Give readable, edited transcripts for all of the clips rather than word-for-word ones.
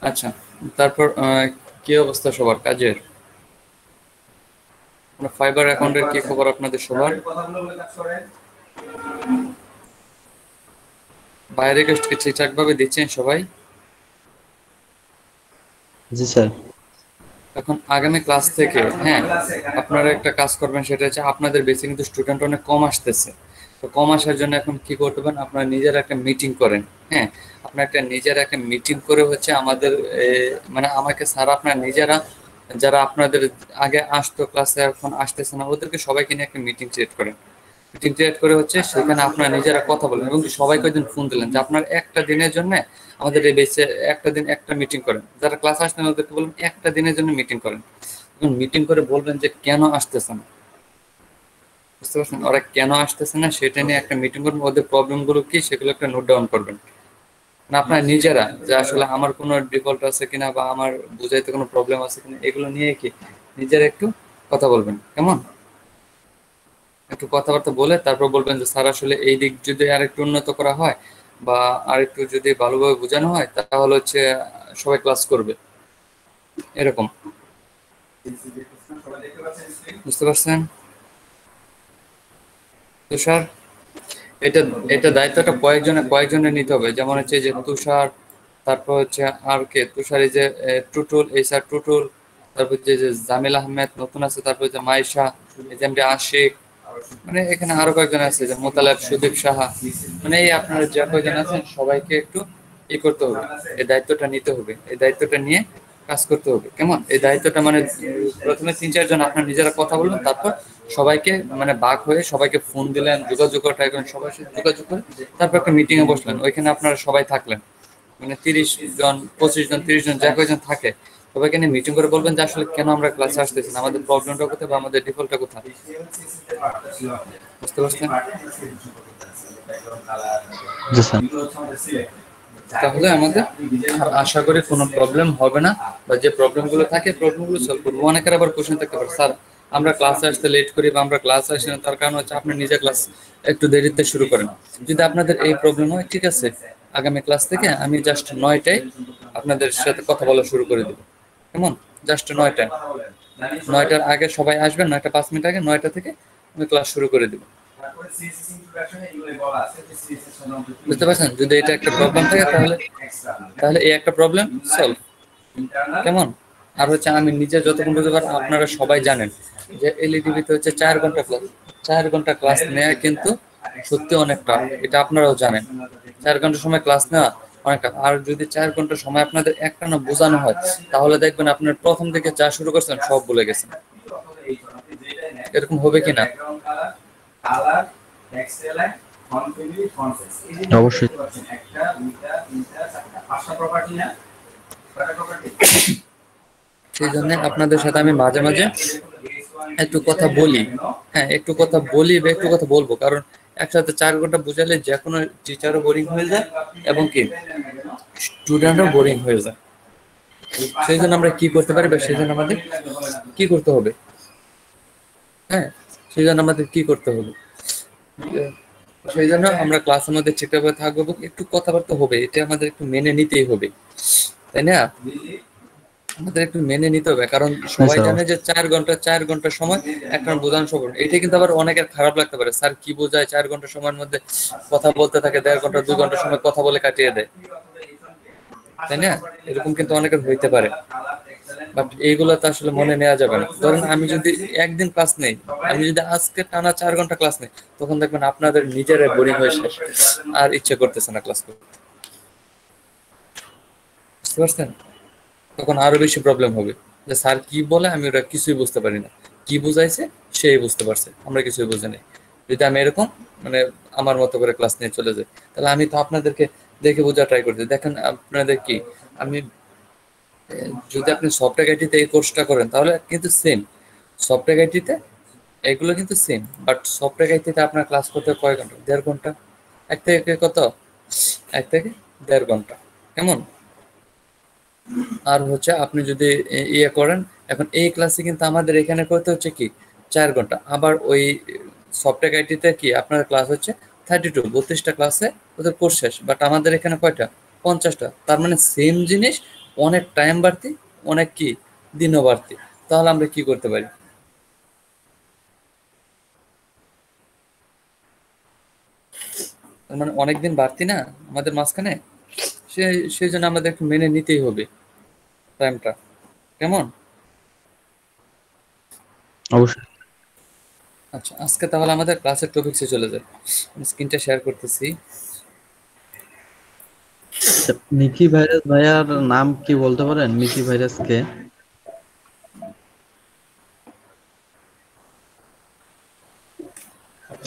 আচ্ছা, তারপর কি অবস্থা সবার কাজের? ফাইবার অ্যাকাউন্টের কি খবর আপনাদের সবার? বাইরে কি ঠিকঠাক ভাবে দিচ্ছেন সবাই? জি স্যার। এখন আগামী ক্লাস থেকে, হ্যাঁ, আপনারা একটা কাজ করবেন, সেটা হচ্ছে আপনাদের বেশি কিন্তু স্টুডেন্ট অনেক কম আসতেছে। তো কম আসার জন্য এখন কি করতে পারেন, আপনারা নিজের একটা মিটিং করেন। হ্যাঁ, আপনার একটা নিজের একটা মিটিং করে হচ্ছে আমাদের মানে আমাকে স্যার আপনার নিজেরা যারা আপনাদের আগে আসতো ক্লাসে এখন আসতেছে না ওদেরকে সবাইকে নিয়ে একটা মিটিং ক্রিয়েট করেন। মিটিং ক্রিয়েট করে হচ্ছে সেখানে আপনারা নিজেরা কথা বলেন এবং সবাইকে ওই দিন ফোন দিলেন যে আপনার একটা দিনের জন্য আমাদের এই বেসে একটা দিন একটা মিটিং করেন। যারা ক্লাস আসতেন ওদেরকে বলবেন একটা দিনের জন্য মিটিং করেন। এবং মিটিং করে বলবেন যে কেন আসতেছে না, বুঝতে পারছেন? ওরা কেন আসতেছে না সেটা নিয়ে একটা মিটিং করবেন, ওদের প্রবলেম গুলো কি সেগুলো একটা নোট ডাউন করবেন। না আপনারা নিজেরা যে আসলে আমার কোনো ডিফল্ট আছে কিনা বা আমার বুঝাইতে কোনো প্রবলেম আছে কিনা এগুলো নিয়ে কি নিজেরা একটু কথা বলবেন, কেমন? একটু কথাবার্তা বলে তারপর বলবেন যে স্যার আসলে এই দিক যদি আর একটু উন্নত করা হয় বা আর একটু যদি ভালোভাবে বোঝানো হয় তাহলে হচ্ছে সবাই ক্লাস করবে, এরকম। বুঝতে পারছেন তুষার? এটা এটা দায়িত্বটা কয়েকজনের নিতে হবে, যেমন হচ্ছে যে তুষার, তারপর হচ্ছে আর কে তুষার, এই যে টুটুল, এই স্যার টুটুল, তারপর যে জামিল আহমেদ নতুন আছে, তারপর যে মাইশা, এই যে এমডি আশিক, মানে এখানে আরো কয়েকজন আছে যে মোতালেব, সুদীপ সাহা, মানে এই আপনারা যে কয়েকজন আছেন সবাইকে একটু করতে হবে, এই দায়িত্বটা নিতে হবে, এই দায়িত্বটা নিয়ে কাজ করতে হবে, কেমন? এই দায়িত্বটা মানে প্রথমে 3-4 জন আপনার নিজেরা কথা বলবেন, তারপর সবাইকে মানে বাক হয়ে সবাইকে ফোন দিলেন, যোগাযোগ করে ট্রাই করেন, সবার সাথে যোগাযোগ করে তারপর একটা মিটিং এ বসলেন, ওইখানে আপনারা সবাই থাকলেন, মানে 30 জন, 25 জন, 30 জন, যা কয়জন থাকে সবাইকে নিয়ে মিটিং করে বলবেন যে আসলে কেন আমরা ক্লাসে আসতেছি না, আমাদের প্রবলেমটা কোথায় বা আমাদের ডিফল্টটা কোথায়। বুঝতে পারছেন? জি স্যার। তাহলে আমাদের আর আশা করি কোনো প্রবলেম হবে না, বা যে প্রবলেম গুলো থাকে প্রবলেম গুলো সলভ করবো। অনেকের আবার কোশ্চেন থাকতে পারে, স্যার আমরা ক্লাসে আসতে লেট করি বা আমরা ক্লাসে আসি না, তার কারণ হচ্ছে আপনি নিজে ক্লাস একটু দেরিতে শুরু করেন। যদি আপনাদের এই প্রবলেম হয়, ঠিক আছে, আগামী ক্লাস থেকে আমি জাস্ট 9টায় আপনাদের সাথে কথা বলা শুরু করে দেবো, কেমন? জাস্ট 9টায়, 9টার আগে সবাই আসবেন, 9টা 5 মিনিট আগে, 9টা থেকে আমি ক্লাস শুরু করে দেবো। বুঝতে পারছেন? যদি এটা একটা প্রবলেম থাকে তাহলে তাহলে এই একটা প্রবলেম সলভ, কেমন? আর হচ্ছে আমি নিজে যতক্ষণ বুঝতে পারি আপনারা সবাই জানেন যে এলইডিবিতে হচ্ছে 4 ঘন্টা ক্লাস, 4 ঘন্টা ক্লাস নেওয়া কিন্তু সত্যি অনেকটা, এটা আপনারাও জানেন। 4 ঘন্টা সময় ক্লাস নেওয়া অনেকটা, আর যদি 4 ঘন্টা সময় আপনাদের একটানা বোঝানো হয় তাহলে দেখবেন আপনার প্রথম থেকে যা শুরু করছেন সব ভুলে গেছেন। এরকম হবে কিনা? অবশ্যই। সেই জন্য আপনাদের সাথে আমি মাঝে মাঝে একটু কথা বলি। হ্যাঁ, একটু কথা বলি বা একটু কথা বলবো, কারণ একসাথে 4 ঘন্টা বোঝালে যে কোনো টিচারও বোরিং হয়ে যায় এবং কি স্টুডেন্টও বোরিং হয়ে যায়। সেই জন্য আমরা কি করতে পারি বা সেই জন্য আমাদের কি করতে হবে? হ্যাঁ, সেই জন্য আমাদের কি করতে হবে? সেই জন্য আমরা ক্লাসের মধ্যে ঠিকঠাক থাকবো, একটু কথাবার্তা হবে, এটা আমাদের একটু মেনে নিতেই হবে, তাই না? আমাদের একটু মেনে নিতে হবে, কারণ হ্যাঁ সবাই স্যার, জানে যে অবশ্যই। 4 ঘন্টা সময় একটা বোঝানো সফর, এটা কিন্তু আবার অনেকের খারাপ লাগতে পারে, স্যার কি বোঝায় 4 ঘন্টা সময়ের মধ্যে কথা বলতে থাকে, 1.5 ঘন্টা 2 ঘন্টা সময় কথা বলে কাটিয়ে দেয়, তাই না? এরকম কিন্তু অনেকের হইতে পারে, বাট এইগুলো তো আসলে মনে নেওয়া যাবে না। ধরেন আমি যদি একদিন ক্লাস নেই, আমি যদি আজকে টানা 4 ঘন্টা ক্লাস নেই, তখন দেখবেন আপনাদের নিজেরাই বোরিং হয়ে শেষ, আর ইচ্ছে করতেছে না ক্লাস করতে। বুঝতে পারছেন? তখন আরো বেশি প্রবলেম হবে যে স্যার কি বলে আমি ওরা কিছুই বুঝতে পারি না, কি বুঝাইছে সেই বুঝতে পারছে, আমরা কিছুই বুঝি নাই। যদি আমি এরকম মানে আমার মতো করে ক্লাস নিয়ে চলে যাই, তাহলে আমি তো আপনাদেরকে দেখে বোঝা ট্রাই করতে, দেখেন আপনাদের কি আমি যদি আপনি সফটওয়্যার আইটিতে এই কোর্সটা করেন তাহলে কিন্তু সেম, সফটওয়্যার আইটিতে এগুলো কিন্তু সেম, বাট সফটওয়্যার আইটিতে আপনার ক্লাস করতে কয় ঘন্টা? 1.5 ঘন্টা। এক থেকে কত? 1 থেকে 1.5 ঘন্টা, কেমন? আর হচ্ছে আপনি যদি ইয়ে করেন, এখন এই ক্লাসে কিন্তু আমাদের এখানে করতে হচ্ছে কি 4 ঘন্টা, আবার ওই সফটওয়্যার আইটিতে কি আপনার ক্লাস হচ্ছে 32 ক্লাসে ওদের কোর্স শেষ, বাট আমাদের এখানে কয়টা? 50টা। তার মানে সেম জিনিস অনেক টাইম বাড়তি, অনেক কি দিনও বাড়তি। তাহলে আমরা কি করতে পারি? তার মানে অনেক দিন বাড়তি না আমাদের মাঝখানে, সেই জন্য আমাদের একটু মেনে নিতেই হবে টাইমটা। কেমন? অবশ্যই। আচ্ছা, আজকে তাহলে আমাদের ক্লাসের টপিকসে চলে যায়। আমি স্ক্রিনটা শেয়ার করতেছি। আচ্ছা, মিকি ভাইরাস ভাইয়ার নাম কি বলতে পারেন? মিকি ভাইরাস কে?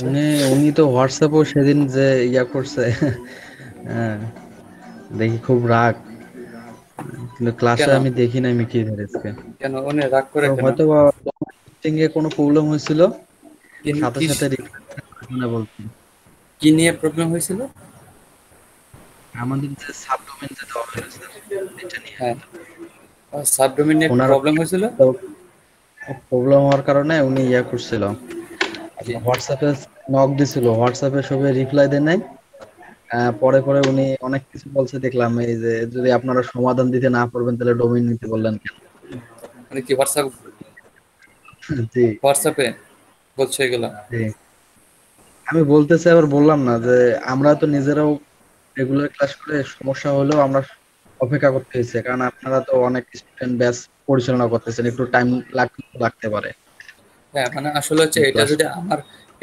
উনি উনি তো হোয়াটসঅ্যাপও সেদিন যে করছে, হ্যাঁ, দেখি খুব রাগ, কিন্তু ক্লাসে কেন? আমি দেখি নাই মিকি ভাইরাসকে। কেন উনি রাগ তো করে কেন? হয়তো মিটিং এ কোনো প্রবলেম হয়েছিল, কি সাথে কি সাথে রিপ্লাই বলছি। কি নিয়ে প্রবলেম হয়েছিল? আমাদের যে সাবডোমেন যে দেওয়া হলো স্যার, এটা নিয়ে হ্যাঁ, সাবডোমেন নিয়ে একটু ওনার প্রবলেম হয়েছিল। প্রবলেম হওয়ার কারণে উনি করছিল, কি? আপনার হোয়াটসঅ্যাপে নক দিছিল, হোয়াটসঅ্যাপে সবাই রিপ্লাই দেয় নাই। পরে পরে উনি অনেক কিছু বলছে দেখলাম, এই যে যদি আপনারা সমাধান দিতে না পারবেন তাহলে ডোমেইন নিতে বললেন কেন? মানে কি জি, হোয়াটসঅ্যাপে বলছে এগুলো? জি। আমি বলতেছি, আবার বললাম না যে আমরা তো নিজেরাও রেগুলার ক্লাস করে সমস্যা হলেও আমরা অপেক্ষা করতে হয়েছে, কারণ আপনারা তো অনেক স্টুডেন্ট ব্যাচ পরিচালনা করতেছেন, একটু টাইম লাগতে পারে হ্যাঁ, মানে আসলে হচ্ছে ক্লাস।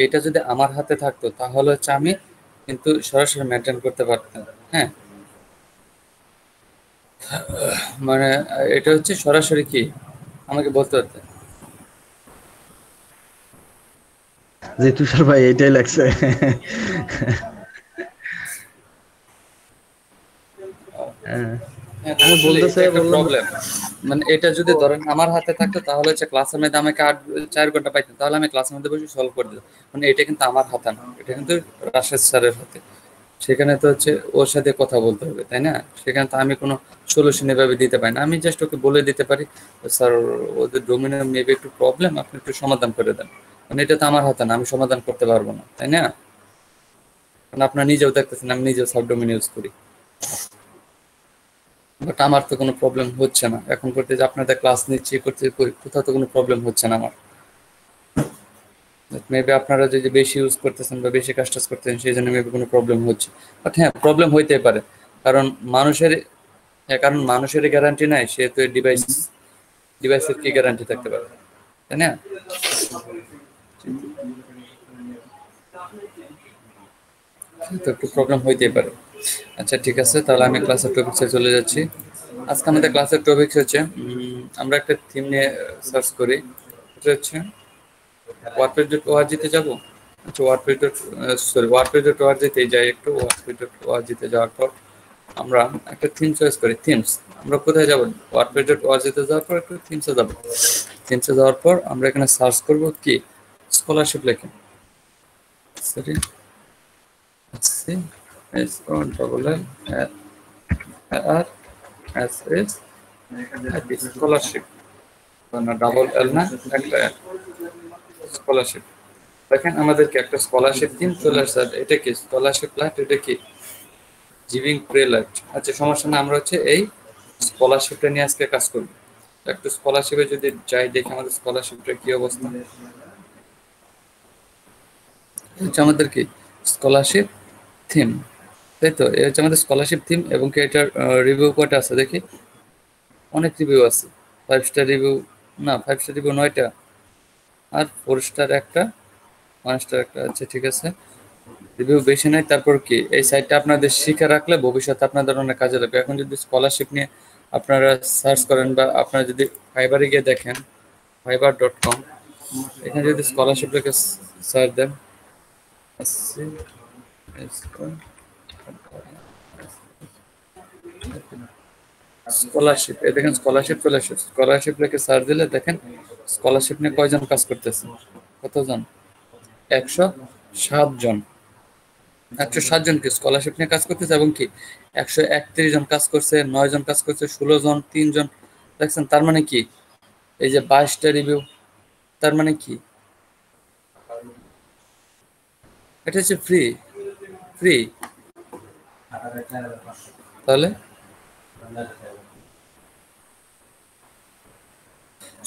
এটা যদি আমার হাতে থাকতো তাহলে হচ্ছে আমি কিন্তু সরাসরি মেনটেন করতে পারতাম। হ্যাঁ, মানে এটা হচ্ছে সরাসরি কি আমাকে বলতে পারতেন। যে তুষার ভাই এটাই লাগছে। হ্যাঁ, হ্যাঁ, আমি আসলে বলতেছে, এটা একটা বললাম যে প্রবলেম। মানে এটা যদি ধরেন আমার হাতে থাকতো তাহলে হচ্ছে ক্লাসের মধ্যে আমাকে 4 ঘন্টা পাইতেন, তাহলে আমি ক্লাসের মধ্যে বসে সলভ করে দিতাম। মানে এটা কিন্তু আমার হাতে না, এটা কিন্তু রাশেদ স্যারের হাতে। সেখানে তো হচ্ছে ওর সাথে কথা বলতে হবে, তাই না? সেখানে তো আমি কোনো সলিউশন এভাবে দিতে পারি না। আমি জাস্ট ওকে বলে দিতে পারি, স্যার ওদের ডোমিনের মেবি একটু প্রবলেম, আপনি একটু সমাধান করে দেন। মানে এটা তো আমার হাতে না, আমি সমাধান করতে পারবো না, তাই না? কারণ আপনারা নিজেও দেখতেছেন আমি নিজেও সাবডোমিন ইউজ করি। বাট আমার তো কোনো প্রবলেম হচ্ছে না এখন করতে, যে আপনাদের ক্লাস নিচ্ছি করতে কোথাও তো কোনো প্রবলেম হচ্ছে না আমার। মেবি আপনারা যদি বেশি ইউজ করতেছেন বা বেশি কাজ টাজ করতেছেন সেই জন্য মেবি কোনো প্রবলেম হচ্ছে। বাট হ্যাঁ, প্রবলেম হইতে পারে। কারণ মানুষের কারণ মানুষের গ্যারান্টি নাই, সে তো ডিভাইসের কি গ্যারান্টি থাকতে পারে, তাই না? তো একটু প্রবলেম হইতেই পারে। আচ্ছা ঠিক আছে, তাহলে আমি ক্লাসের টপিক্সে চলে যাচ্ছি। আজকে আমাদের ক্লাসের টপিক্স হচ্ছে আমরা একটা থিম নিয়ে সার্চ করি। এটা হচ্ছে ওয়ার্ডপ্রেস ডট ওআরজিতে যাবো। আচ্ছা, ওয়ার্ডপ্রেস ডট ওআরজিতে যাই, একটু ওয়ার্ডপ্রেস ডট ওআরজিতে যাওয়ার পর আমরা একটা থিম চয়েস করি, থিমস। আমরা কোথায় যাবো? ওয়ার্ডপ্রেস ডট ওআরজিতে যাওয়ার পর একটু থিমসে যাবো। থিমসে যাওয়ার পর আমরা এখানে সার্চ করব কি, স্কলারশিপ লেখে। Sorry, C S O double L R S S scholarship, না ডাবল এল না, একটা স্কলারশিপ। দেখেন আমাদেরকে একটা স্কলারশিপ থিম চলে আসছে। এটা কি স্কলারশিপ লাইট? এটা কি জিভিং প্রে লাইট? আচ্ছা সমস্যা না, আমরা হচ্ছে এই স্কলারশিপটা নিয়ে আজকে কাজ করব। একটু স্কলারশিপে যদি যাই, দেখি আমাদের স্কলারশিপটা কি অবস্থা। হচ্ছে আমাদের কি স্কলারশিপ থিম, তাই তো? এই হচ্ছে আমাদের স্কলারশিপ থিম। এবং কি এটার রিভিউ কয়টা আছে দেখি। অনেক রিভিউ আছে। 5 স্টার রিভিউ, না 5 স্টার রিভিউ 9টা, আর 4 স্টার একটা, 1 স্টার একটা। আচ্ছা ঠিক আছে, রিভিউ বেশি নাই। তারপর কি এই সাইটটা আপনাদের শিখে রাখলে ভবিষ্যতে আপনাদের অনেক কাজে লাগবে। এখন যদি স্কলারশিপ নিয়ে আপনারা সার্চ করেন বা আপনারা যদি ফাইবারে গিয়ে দেখেন, fiverr.com, এখানে যদি স্কলারশিপ লিখে সার্চ দেন, স্কলারশিপ, এই দেখেন স্কলারশিপ চলে আসে। স্কলারশিপ লিখে সার্চ দিলে দেখেন স্কলারশিপ নিয়ে কয়জন কাজ করতেছে। কতজন? 107 জন। 107 জন কি স্কলারশিপ নিয়ে কাজ করতেছে। এবং কি 131 জন কাজ করছে, 9 জন কাজ করছে, 16 জন, 3 জন। দেখছেন? তার মানে কি এই যে 22টা রিভিউ, তার মানে কি এটা হচ্ছে ফ্রি, ফ্রি। তাহলে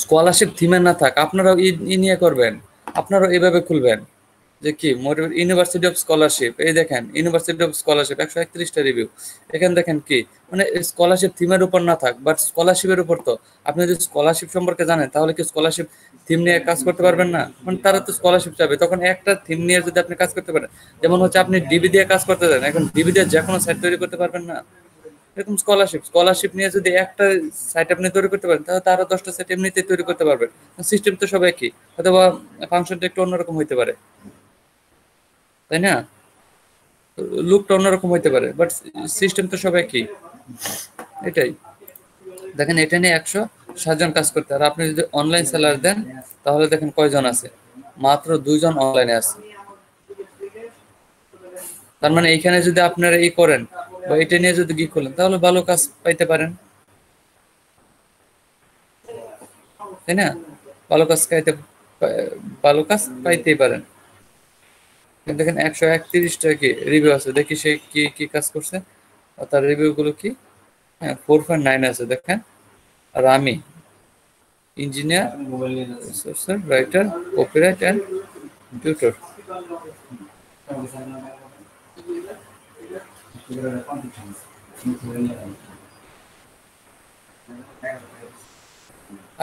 স্কলারশিপ থিমে না থাক, আপনারাও ই নিয়ে করবেন, আপনারাও এভাবে খুলবেন যে কি ইউনিভার্সিটি অফ স্কলারশিপ, এই দেখেন ইউনিভার্সিটি অফ স্কলারশিপ 131টা রিভিউ। এখানে দেখেন কি মানে স্কলারশিপ থিমের উপর না থাক, বাট স্কলারশিপের উপর তো আপনি যদি স্কলারশিপ সম্পর্কে জানেন তাহলে কি স্কলারশিপ থিম নিয়ে কাজ করতে পারবেন না? মানে তারা তো স্কলারশিপ চাবে, তখন একটা থিম নিয়ে যদি আপনি কাজ করতে পারেন, যেমন হচ্ছে আপনি ডিবি দিয়ে কাজ করতে চান, এখন ডিবি দিয়ে যে কোনো সাইট তৈরি করতে পারবেন না? এরকম স্কলারশিপ নিয়ে যদি একটা সাইট আপনি তৈরি করতে পারেন, তাহলে তারা 10টা সাইট এমনিতে তৈরি করতে পারবেন। সিস্টেম তো সব একই, অথবা ফাংশনটা একটু অন্যরকম হইতে পারে, তাই না? লুকটা অন্যরকম হইতে পারে, বাট সিস্টেম তো সব একই। এটাই দেখেন, এটা নিয়ে 107 জন কাজ করতে, আর আপনি যদি অনলাইন সেলার দেন তাহলে দেখেন কয়জন আছে, মাত্র 2 জন অনলাইনে আছে। তার মানে এইখানে যদি আপনারা এই করেন বা এটা নিয়ে যদি কি করেন তাহলে ভালো কাজ পাইতে পারেন, তাই না? ভালো কাজ পাইতে ভালো কাজ পাইতেই পারেন। কিন্তু দেখেন 131টা কি রিভিউ আছে, দেখি সে কি কি কাজ করছে আর তার রিভিউ গুলো কি। হ্যাঁ, 4.9 আছে দেখেন। আর আমি engineer, writer, copyright and tutor.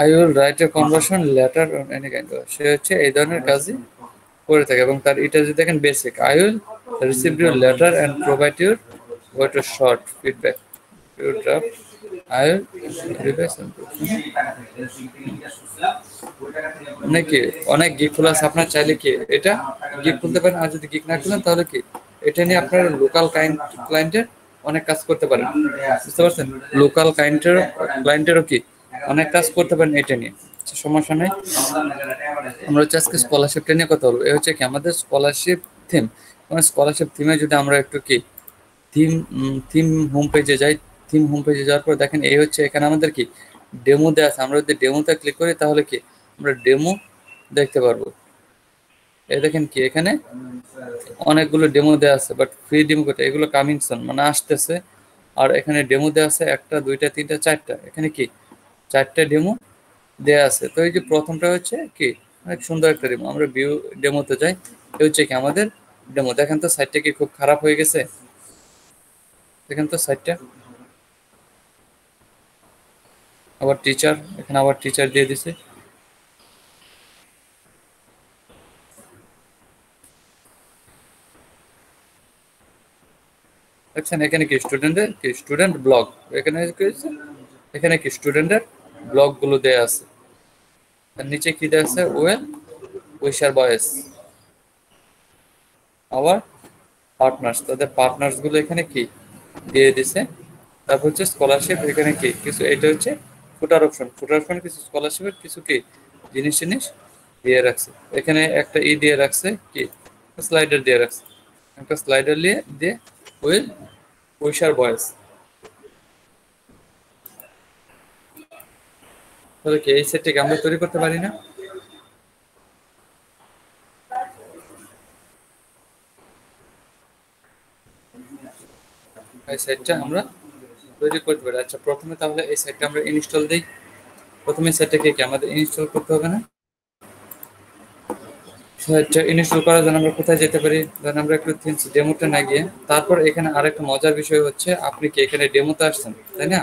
I will write a conversion letter on any kind, সে হচ্ছে এই ধরনের কাজই করে থাকে। এবং তার এটা যদি দেখেন basic, I will receive your letter and provide your wait short feedback your draft, I will revise. নাকি অনেক গিগ খোলা আছে, আপনার চাইলে কি এটা গিগ খুলতে পারেন, আর যদি গিগ না খুলেন তাহলে কি এটা নিয়ে আপনার লোকাল ক্লায়েন্টের অনেক কাজ করতে পারেন, বুঝতে পারছেন? লোকাল ক্লায়েন্টেরও কি অনেক কাজ করতে পারেন এটা নিয়ে, সমস্যা নেই। আমরা হচ্ছে আজকে স্কলারশিপটা নিয়ে কথা বলবো। এই হচ্ছে কি আমাদের স্কলারশিপ থিম। মানে স্কলারশিপ থিমে যদি আমরা একটু কি থিম থিম হোম পেজে যাই, থিম হোম পেজে যাওয়ার পর দেখেন এই হচ্ছে এখানে আমাদের কি ডেমো দেওয়া আছে। আমরা যদি ডেমোতে ক্লিক করি তাহলে কি আমরা ডেমো দেখতে পারবো। এই দেখেন কি এখানে অনেকগুলো ডেমো দেওয়া আছে, বাট ফ্রি ডেমো কোথায়, এগুলো কামিং সুন মানে আসতেছে। আর এখানে ডেমো দেওয়া আছে 1টা 2টা 3টা 4টা, এখানে কি 4টা ডেমো দেয়া আছে। তো এই যে প্রথমটা হচ্ছে কি অনেক সুন্দর একটা ডেমো, আমরা ভিউ ডেমোতে যাই। এই হচ্ছে কি আমাদের ডেমো। দেখেন তো সাইটটা কি খুব খারাপ হয়ে গেছে, দেখেন তো সাইটটা। আবার টিচার, এখানে আবার টিচার দিয়ে দিছে। দেখছেন এখানে কি স্টুডেন্ট ব্লগ, এখানে কি হয়েছে? এখানে কি স্টুডেন্টের ব্লগ গুলো দেয়া আছে। আর নিচে কি দেয়া আছে? উইশার বয়েস, আবার পার্টনার্স, তাদের পার্টনার্স গুলো এখানে কি দিয়ে দিছে। তারপর হচ্ছে স্কলারশিপ, এখানে কি কিছু, এটা হচ্ছে ফুটার অপশন কিছু স্কলারশিপের কিছু কি জিনিস টিনিস দিয়ে রাখছে। এখানে একটা দিয়ে রাখছে কি স্লাইডার দিয়ে রাখছে, একটা স্লাইডার দিয়ে উইল উইশার বয়েস। তাহলে কি এই সেটটিকে আমরা তৈরি করতে পারি না? এই সেটটা আমরা তৈরি করতে পারি। আচ্ছা, প্রথমে তাহলে এই সেটটা আমরা ইনস্টল দিই। প্রথমে সেটটাকে কি আমাদের ইনস্টল করতে হবে না? সেটটা ইনস্টল করার জন্য আমরা কোথায় যেতে পারি? ধরেন আমরা একটু থিমস ডেমোতে না গিয়ে, তারপর এখানে আরেকটা মজার বিষয় হচ্ছে আপনি কি এখানে ডেমোতে আসছেন, তাই না?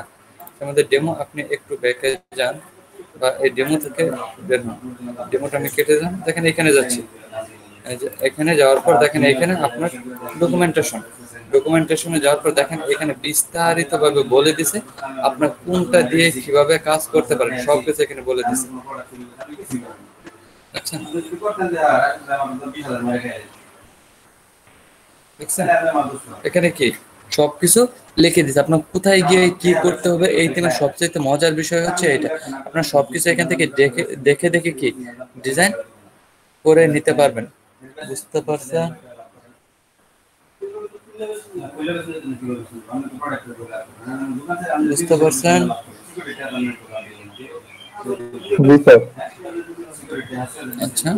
আমাদের ডেমো, আপনি একটু ব্যাকে যান বা এই ডেমো থেকে বের হন। ডেমোটা আমি কেটে যান, দেখেন এখানে যাচ্ছি। এই যে এখানে যাওয়ার পর দেখেন এখানে আপনার ডকুমেন্টেশনে যাওয়ার পর দেখেন এখানে বিস্তারিত ভাবে বলে দিছে আপনার কোনটা দিয়ে কিভাবে কাজ করতে পারেন, সব কিছু এখানে বলে দিছে। আচ্ছা, দেখছেন এখানে কি সবকিছু লিখে দিচ্ছে আপনার কোথায় গিয়ে কি করতে হবে। এই দিনের সবচেয়ে মজার বিষয় হচ্ছে এটা, আপনার সবকিছু এখান থেকে দেখে দেখে দেখে কি ডিজাইন করে নিতে পারবেন, বুঝতে পারছেন? বুঝতে পারছেন? জি স্যার। আচ্ছা,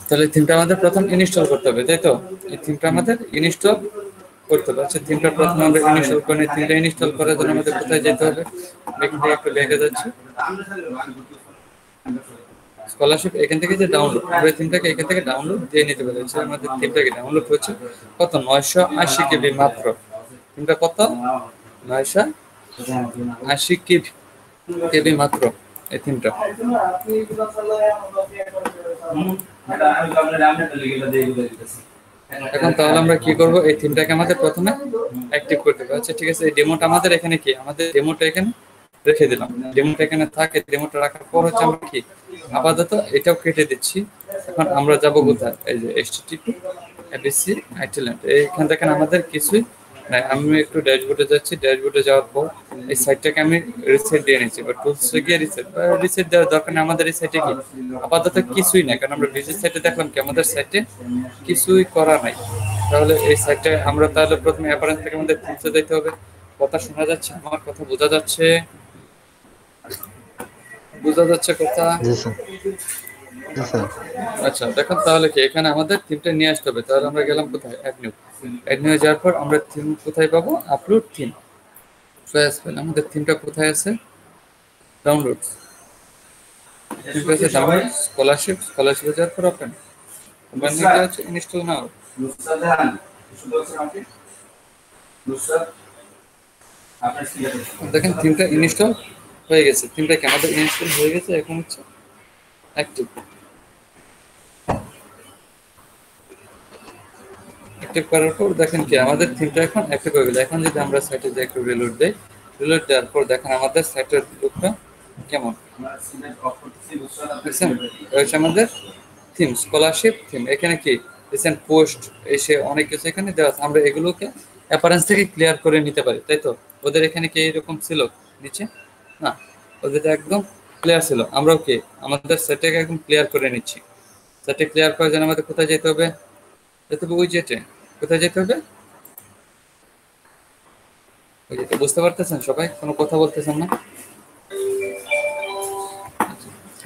তাহলে থিমটা আমাদের প্রথম ইনস্টল করতে হবে, তাই তো? এই থিমটা আমাদের ইনস্টল করতে হবে। আচ্ছা, থিমটা প্রথমে আমরা ইনস্টল করে নিই। থিমটা ইনস্টল করার জন্য আমাদের কোথায় যেতে হবে? এখান থেকে একটু ব্যাকে যাচ্ছি, স্কলারশিপ এখান থেকে যে ডাউনলোড, আমরা থিমটাকে এখান থেকে ডাউনলোড দিয়ে নিতে পারি। আচ্ছা, আমাদের থিমটাকে ডাউনলোড হচ্ছে কত? 980 কেবি মাত্র। থিমটা কত? 980 কেবি মাত্র এই থিমটা। এখন তাহলে আমরা কি করব? এই থিমটাকে আমাদের প্রথমে অ্যাক্টিভ করতে হবে। আচ্ছা ঠিক আছে, এই ডেমোটা আমাদের এখানে কি, আমাদের ডেমোটা এখানে রেখে দিলাম। ডেমোটা এখানে থাকে, ডেমোটা রাখার পর হচ্ছে আমরা কি আপাতত এটাও কেটে দিচ্ছি। এখন আমরা যাব কোথায়? এই যে http abc iTalent, এইখান থেকে আমাদের কিছুই নাই। আমি একটু ড্যাশবোর্ডে যাচ্ছি, ড্যাশবোর্ডে যাওয়ার পর এই সাইটটাকে আমি রিসেট দিয়ে নিচ্ছি, বা টুলসে গিয়ে রিসেট দেওয়ার দরকার নেই। আমাদের এই সাইটে কি আপাতত কিছুই নাই, কারণ আমরা ভিজিট সাইটে দেখলাম কি আমাদের সাইটে কিছুই করা নাই। তাহলে এই সাইটে আমরা তাহলে প্রথমে অ্যাপারেন্স থেকে আমাদের টুলসে যেতে হবে। কথা শোনা যাচ্ছে? আমার কথা বোঝা যাচ্ছে? বোঝা যাচ্ছে কথা? জি স্যার, জি স্যার। আচ্ছা দেখুন, তাহলে কি এখানে আমাদের থিমটা নিয়ে আসতে হবে। তাহলে আমরা গেলাম কোথায়? Add new. অ্যাড নিউ যাওয়ার পর আমরা থিম কোথায় পাবো? Upload theme. চয়েস পেল, আমাদের থিমটা কোথায় আছে? ডাউনলোড। থিমটা আছে ডাউনলোড, স্কলারশিপ, স্কলারশিপে যাওয়ার পর ওপেন। ওপেন হয়ে যাচ্ছে ইনস্টল নাও। দেখেন থিমটা ইনস্টল হয়ে গেছে। থিমটা কি আমাদের ইনস্টল হয়ে গেছে, এখন হচ্ছে অ্যাক্টিভ। অ্যাক্টিভ করার পর দেখেন কি আমাদের থিমটা এখন অ্যাক্টিভ হয়ে গেল। এখন যদি আমরা সাইটে যাই, একটু রিলোড দেই, রিলোড দেওয়ার পর দেখেন আমাদের সাইটের লুকটা কেমন। দেখছেন? হচ্ছে আমাদের থিম, স্কলারশিপ থিম। এখানে কি রিসেন্ট পোস্ট এসে অনেক কিছু এখানে দেওয়া আছে। আমরা এগুলোকে অ্যাপারেন্স থেকে ক্লিয়ার করে নিতে পারি, তাই তো? ওদের এখানে কি এইরকম ছিল নিচে? না, ওদের একদম ক্লিয়ার ছিল। আমরাও কি আমাদের সেটটাকে একদম ক্লিয়ার করে নিচ্ছি। সেটে ক্লিয়ার করার জন্য আমাদের কোথায় যেতে হবে? যেতে হবে উইজেটে। কোথায় যেতে হবে? উইজেটে। বুঝতে পারতেছেন সবাই? কোনো কথা বলতেছেন না?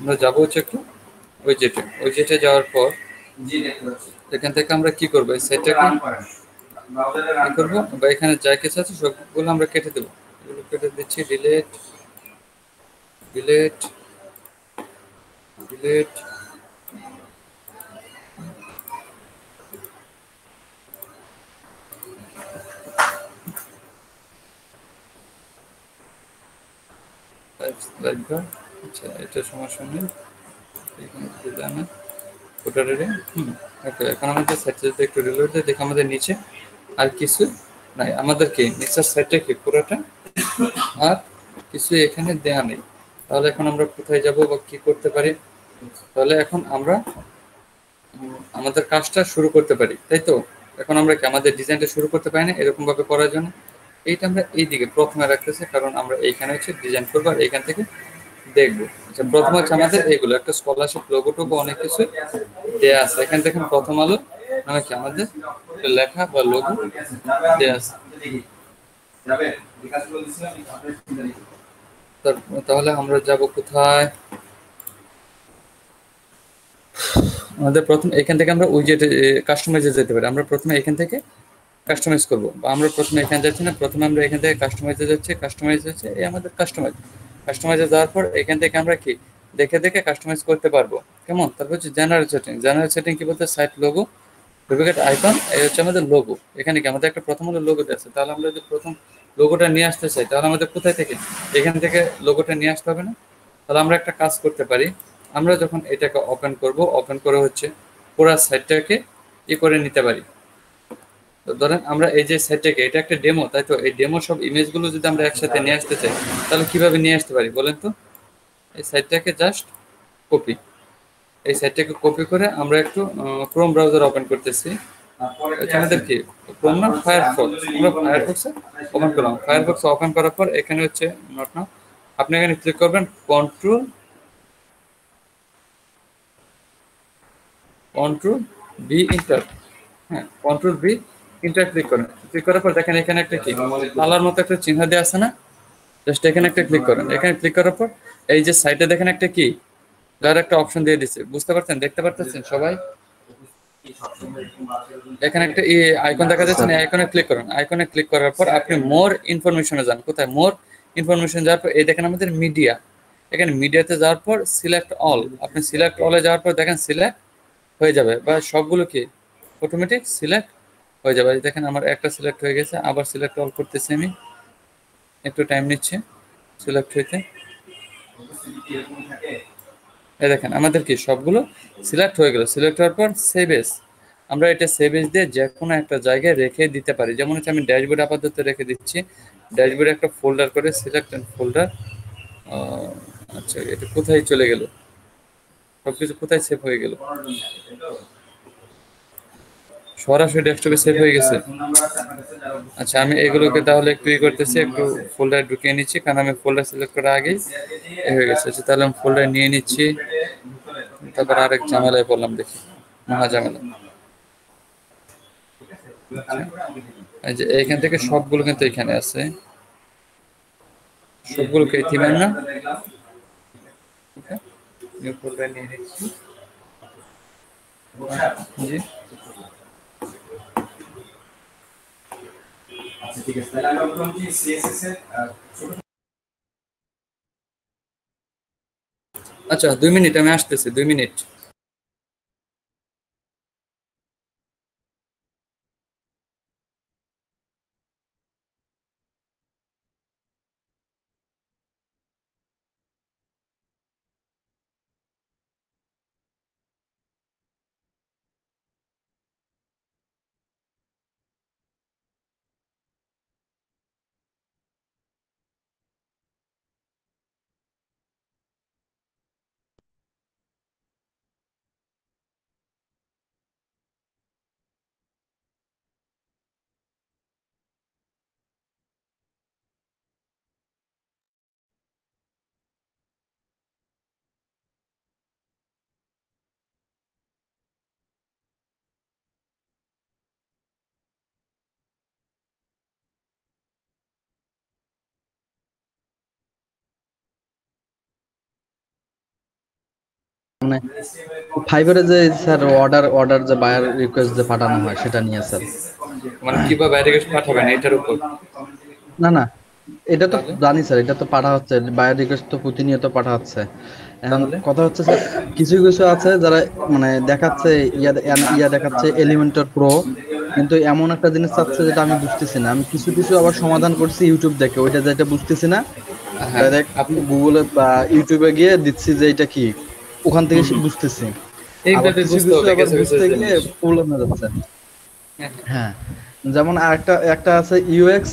আমরা যাবো হচ্ছে একটু উইজেটে। উইজেটে যাওয়ার পর এখান থেকে আমরা কি করবো? এই সেটটাকে কি করবো? বা এখানে যা কিছু আছে সবগুলো আমরা কেটে দেবো। এগুলো কেটে দিচ্ছি, ডিলেট, ডিলেট, ডিলেট। আচ্ছা, এটা সমস্যা নেই। এখানে জানা ওটা রেডি। ওকে, এখন আমাদের সাইটে যদি একটু রিলোড দেয়, দেখো আমাদের নিচে আর কিছু নাই। আমাদের কি নিচের সাইডটা কি পুরোটা আর কিছু এখানে দেয়া নেই। তাহলে এখন আমরা কোথায় যাব বা কি করতে পারি? তাহলে এখন আমরা আমাদের কাজটা শুরু করতে পারি, তাই তো? এখন আমরা কি আমাদের ডিজাইনটা শুরু করতে পারি না এরকম ভাবে করার জন্য? এইটা আমরা এইদিকে প্রথমে রাখতেছি, কারণ আমরা এইখানে হচ্ছে ডিজাইন করবো আর এইখান থেকে দেখবো। আচ্ছা, প্রথম হচ্ছে আমাদের এইগুলো একটা স্কলারশিপ লোগো টোগো অনেক কিছু দেয়া আছে। এখানে দেখেন প্রথম আলো নামে কি আমাদের লেখা বা লোগো দেয়া আছে। তাহলে আমরা যাব কোথায়? আমাদের প্রথম এখান থেকে আমরা উইজেটে কাস্টমাইজে যেতে পারি। আমরা প্রথমে এখান থেকে কাস্টমাইজ করব, বা আমরা প্রথমে এখানে যাচ্ছি না, প্রথমে আমরা এখান থেকে কাস্টমাইজে যাচ্ছি। কাস্টমাইজ হচ্ছে এই আমাদের কাস্টমাইজ। কাস্টমাইজে যাওয়ার পর এখান থেকে আমরা কি দেখে দেখে কাস্টমাইজ করতে পারবো, কেমন? তারপর হচ্ছে জেনারেল সেটিং। জেনারেল সেটিং কি বলতে? সাইট লোগো, ডুপ্লিকেট আইকন, এই হচ্ছে আমাদের লোগো। এখানে কি আমাদের একটা প্রথম হলো লোগোতে আছে। তাহলে আমরা যদি প্রথম লোগোটা নিয়ে আসতে চাই, তাহলে আমাদের কোথায় থেকে? এখান থেকে লোগোটা নিয়ে আসতে হবে না? তাহলে আমরা একটা কাজ করতে পারি। আমরা যখন এটাকে ওপেন করব, ওপেন করে হচ্ছে পুরো সাইটটাকে করে নিতে পারি। তো ধরেন আমরা এই যে সাইটটাকে, এটা একটা ডেমো, তাই তো? এই ডেমো সব ইমেজগুলো যদি আমরা একসাথে নিয়ে আসতে চাই, তাহলে কিভাবে নিয়ে আসতে পারি বলেন তো? এই সাইটটাকে জাস্ট কপি, এই সাইটটাকে কপি করে আমরা একটু ক্রোম ব্রাউজার ওপেন করতেছি। এটা আমাদের কি ক্রোম না ফায়ারফক্স? আমরা ফায়ারফক্সে ওপেন করলাম। ফায়ারফক্স ওপেন করার পর এখানে হচ্ছে নট নাও, আপনি এখানে ক্লিক করবেন কন্ট্রোল কন্ট্রোল বি ইন্টার। হ্যাঁ, কন্ট্রোল বি ইন্টার ক্লিক করেন, ক্লিক করার পর দেখেন এখানে একটা কি তালার মতো একটা চিহ্ন দেওয়া আছে না, জাস্ট এখানে একটা ক্লিক করেন। এখানে ক্লিক করার পর এই যে সাইটে দেখেন একটা কি যার একটা অপশন দিয়ে দিচ্ছে, বুঝতে পারছেন, দেখতে পারতেছেন সবাই? এখানে একটা আইকন দেখা যাচ্ছে না, আইকনে ক্লিক করুন। আইকনে ক্লিক করার পর আপনি মোর ইনফরমেশনে যান। কোথায়? মোর ইনফরমেশন যাওয়ার পর এই দেখেন আমাদের মিডিয়া, এখানে মিডিয়াতে যাওয়ার পর সিলেক্ট অল, আপনি সিলেক্ট অলে যাওয়ার পর দেখেন সিলেক্ট হয়ে যাবে, বা সবগুলো কি অটোমেটিক সিলেক্ট হয়ে যাবে। দেখেন আমার একটা সিলেক্ট হয়ে গেছে, আবার সিলেক্ট অল করতেছি আমি, একটু টাইম নিচ্ছে সিলেক্ট হইতে। এই দেখেন আমাদের কি সবগুলো সিলেক্ট হয়ে গেল। সিলেক্ট হওয়ার পর সেভ এস, আমরা এটা সেভ এস দিয়ে যে কোনো একটা জায়গায় রেখে দিতে পারি। যেমন হচ্ছে আমি ড্যাশবোর্ড আপাতত রেখে দিচ্ছি, ড্যাশবোর্ডে একটা ফোল্ডার করে সিলেক্ট অ্যান্ড ফোল্ডার। আচ্ছা এটা কোথায় চলে গেল, সবকিছু কোথায় সেভ হয়ে গেল? সরাসরি ডেস্কটপে সেভ হয়ে গেছে। আচ্ছা আমি এগুলোকে তাহলে একটু করতেছি, একটু ফোল্ডার ঢুকিয়ে নিচ্ছি, কারণ আমি ফোল্ডার সিলেক্ট করার আগেই হয়ে গেছে। আচ্ছা তাহলে আমি ফোল্ডার নিয়ে নিচ্ছি, তারপর আরেক ঝামেলায় পড়লাম, দেখি মহা ঝামেলা। এই যে এইখান থেকে সবগুলো কিন্তু এখানে আছে, সবগুলোকে থিমেন না, নিউ ফোল্ডার নিয়ে নিচ্ছি। জি ঠিক আছে, তাহলে আমরা বললাম কি সিএসএস এর আচ্ছা 2 মিনিট আমি আসতেছি, 2 মিনিট। মানে ফাইবারে যে স্যার অর্ডার অর্ডার যে বায়ার রিকোয়েস্ট যে পাঠানো হয় সেটা নিয়ে স্যার। মানে কিভাবে রিকোয়েস্ট পাঠাবেন এটার উপর? না না, এটা তো তাহলে জানি স্যার, এটা তো পাঠা হচ্ছে, বায়ার রিকোয়েস্ট তো প্রতিনিয়ত পাঠা হচ্ছে। এখন তাহলে কথা হচ্ছে স্যার, কিছু কিছু আছে যারা মানে দেখাচ্ছে ইয়া দেখাচ্ছে এলিমেন্টর প্রো, কিন্তু এমন একটা জিনিস চাচ্ছে যেটা আমি বুঝতেছি না। আমি কিছু কিছু আবার সমাধান করছি ইউটিউব দেখে, ওইটা যেটা বুঝতেছি না হ্যাঁ ডাইরেক্ট আপনি গুগলে বা ইউটিউবে গিয়ে দিচ্ছি যে এটা কি, ওখান থেকে বুঝতেছি। আবার এইভাবে কিছু বুঝতে কিছু হবে আবার কিছু কিছু বুঝতে গিয়ে জিনিস। প্রবলেম হয়ে যাচ্ছে। হ্যাঁ, হ্যাঁ, যেমন আরেকটা একটা আছে ইউএক্স,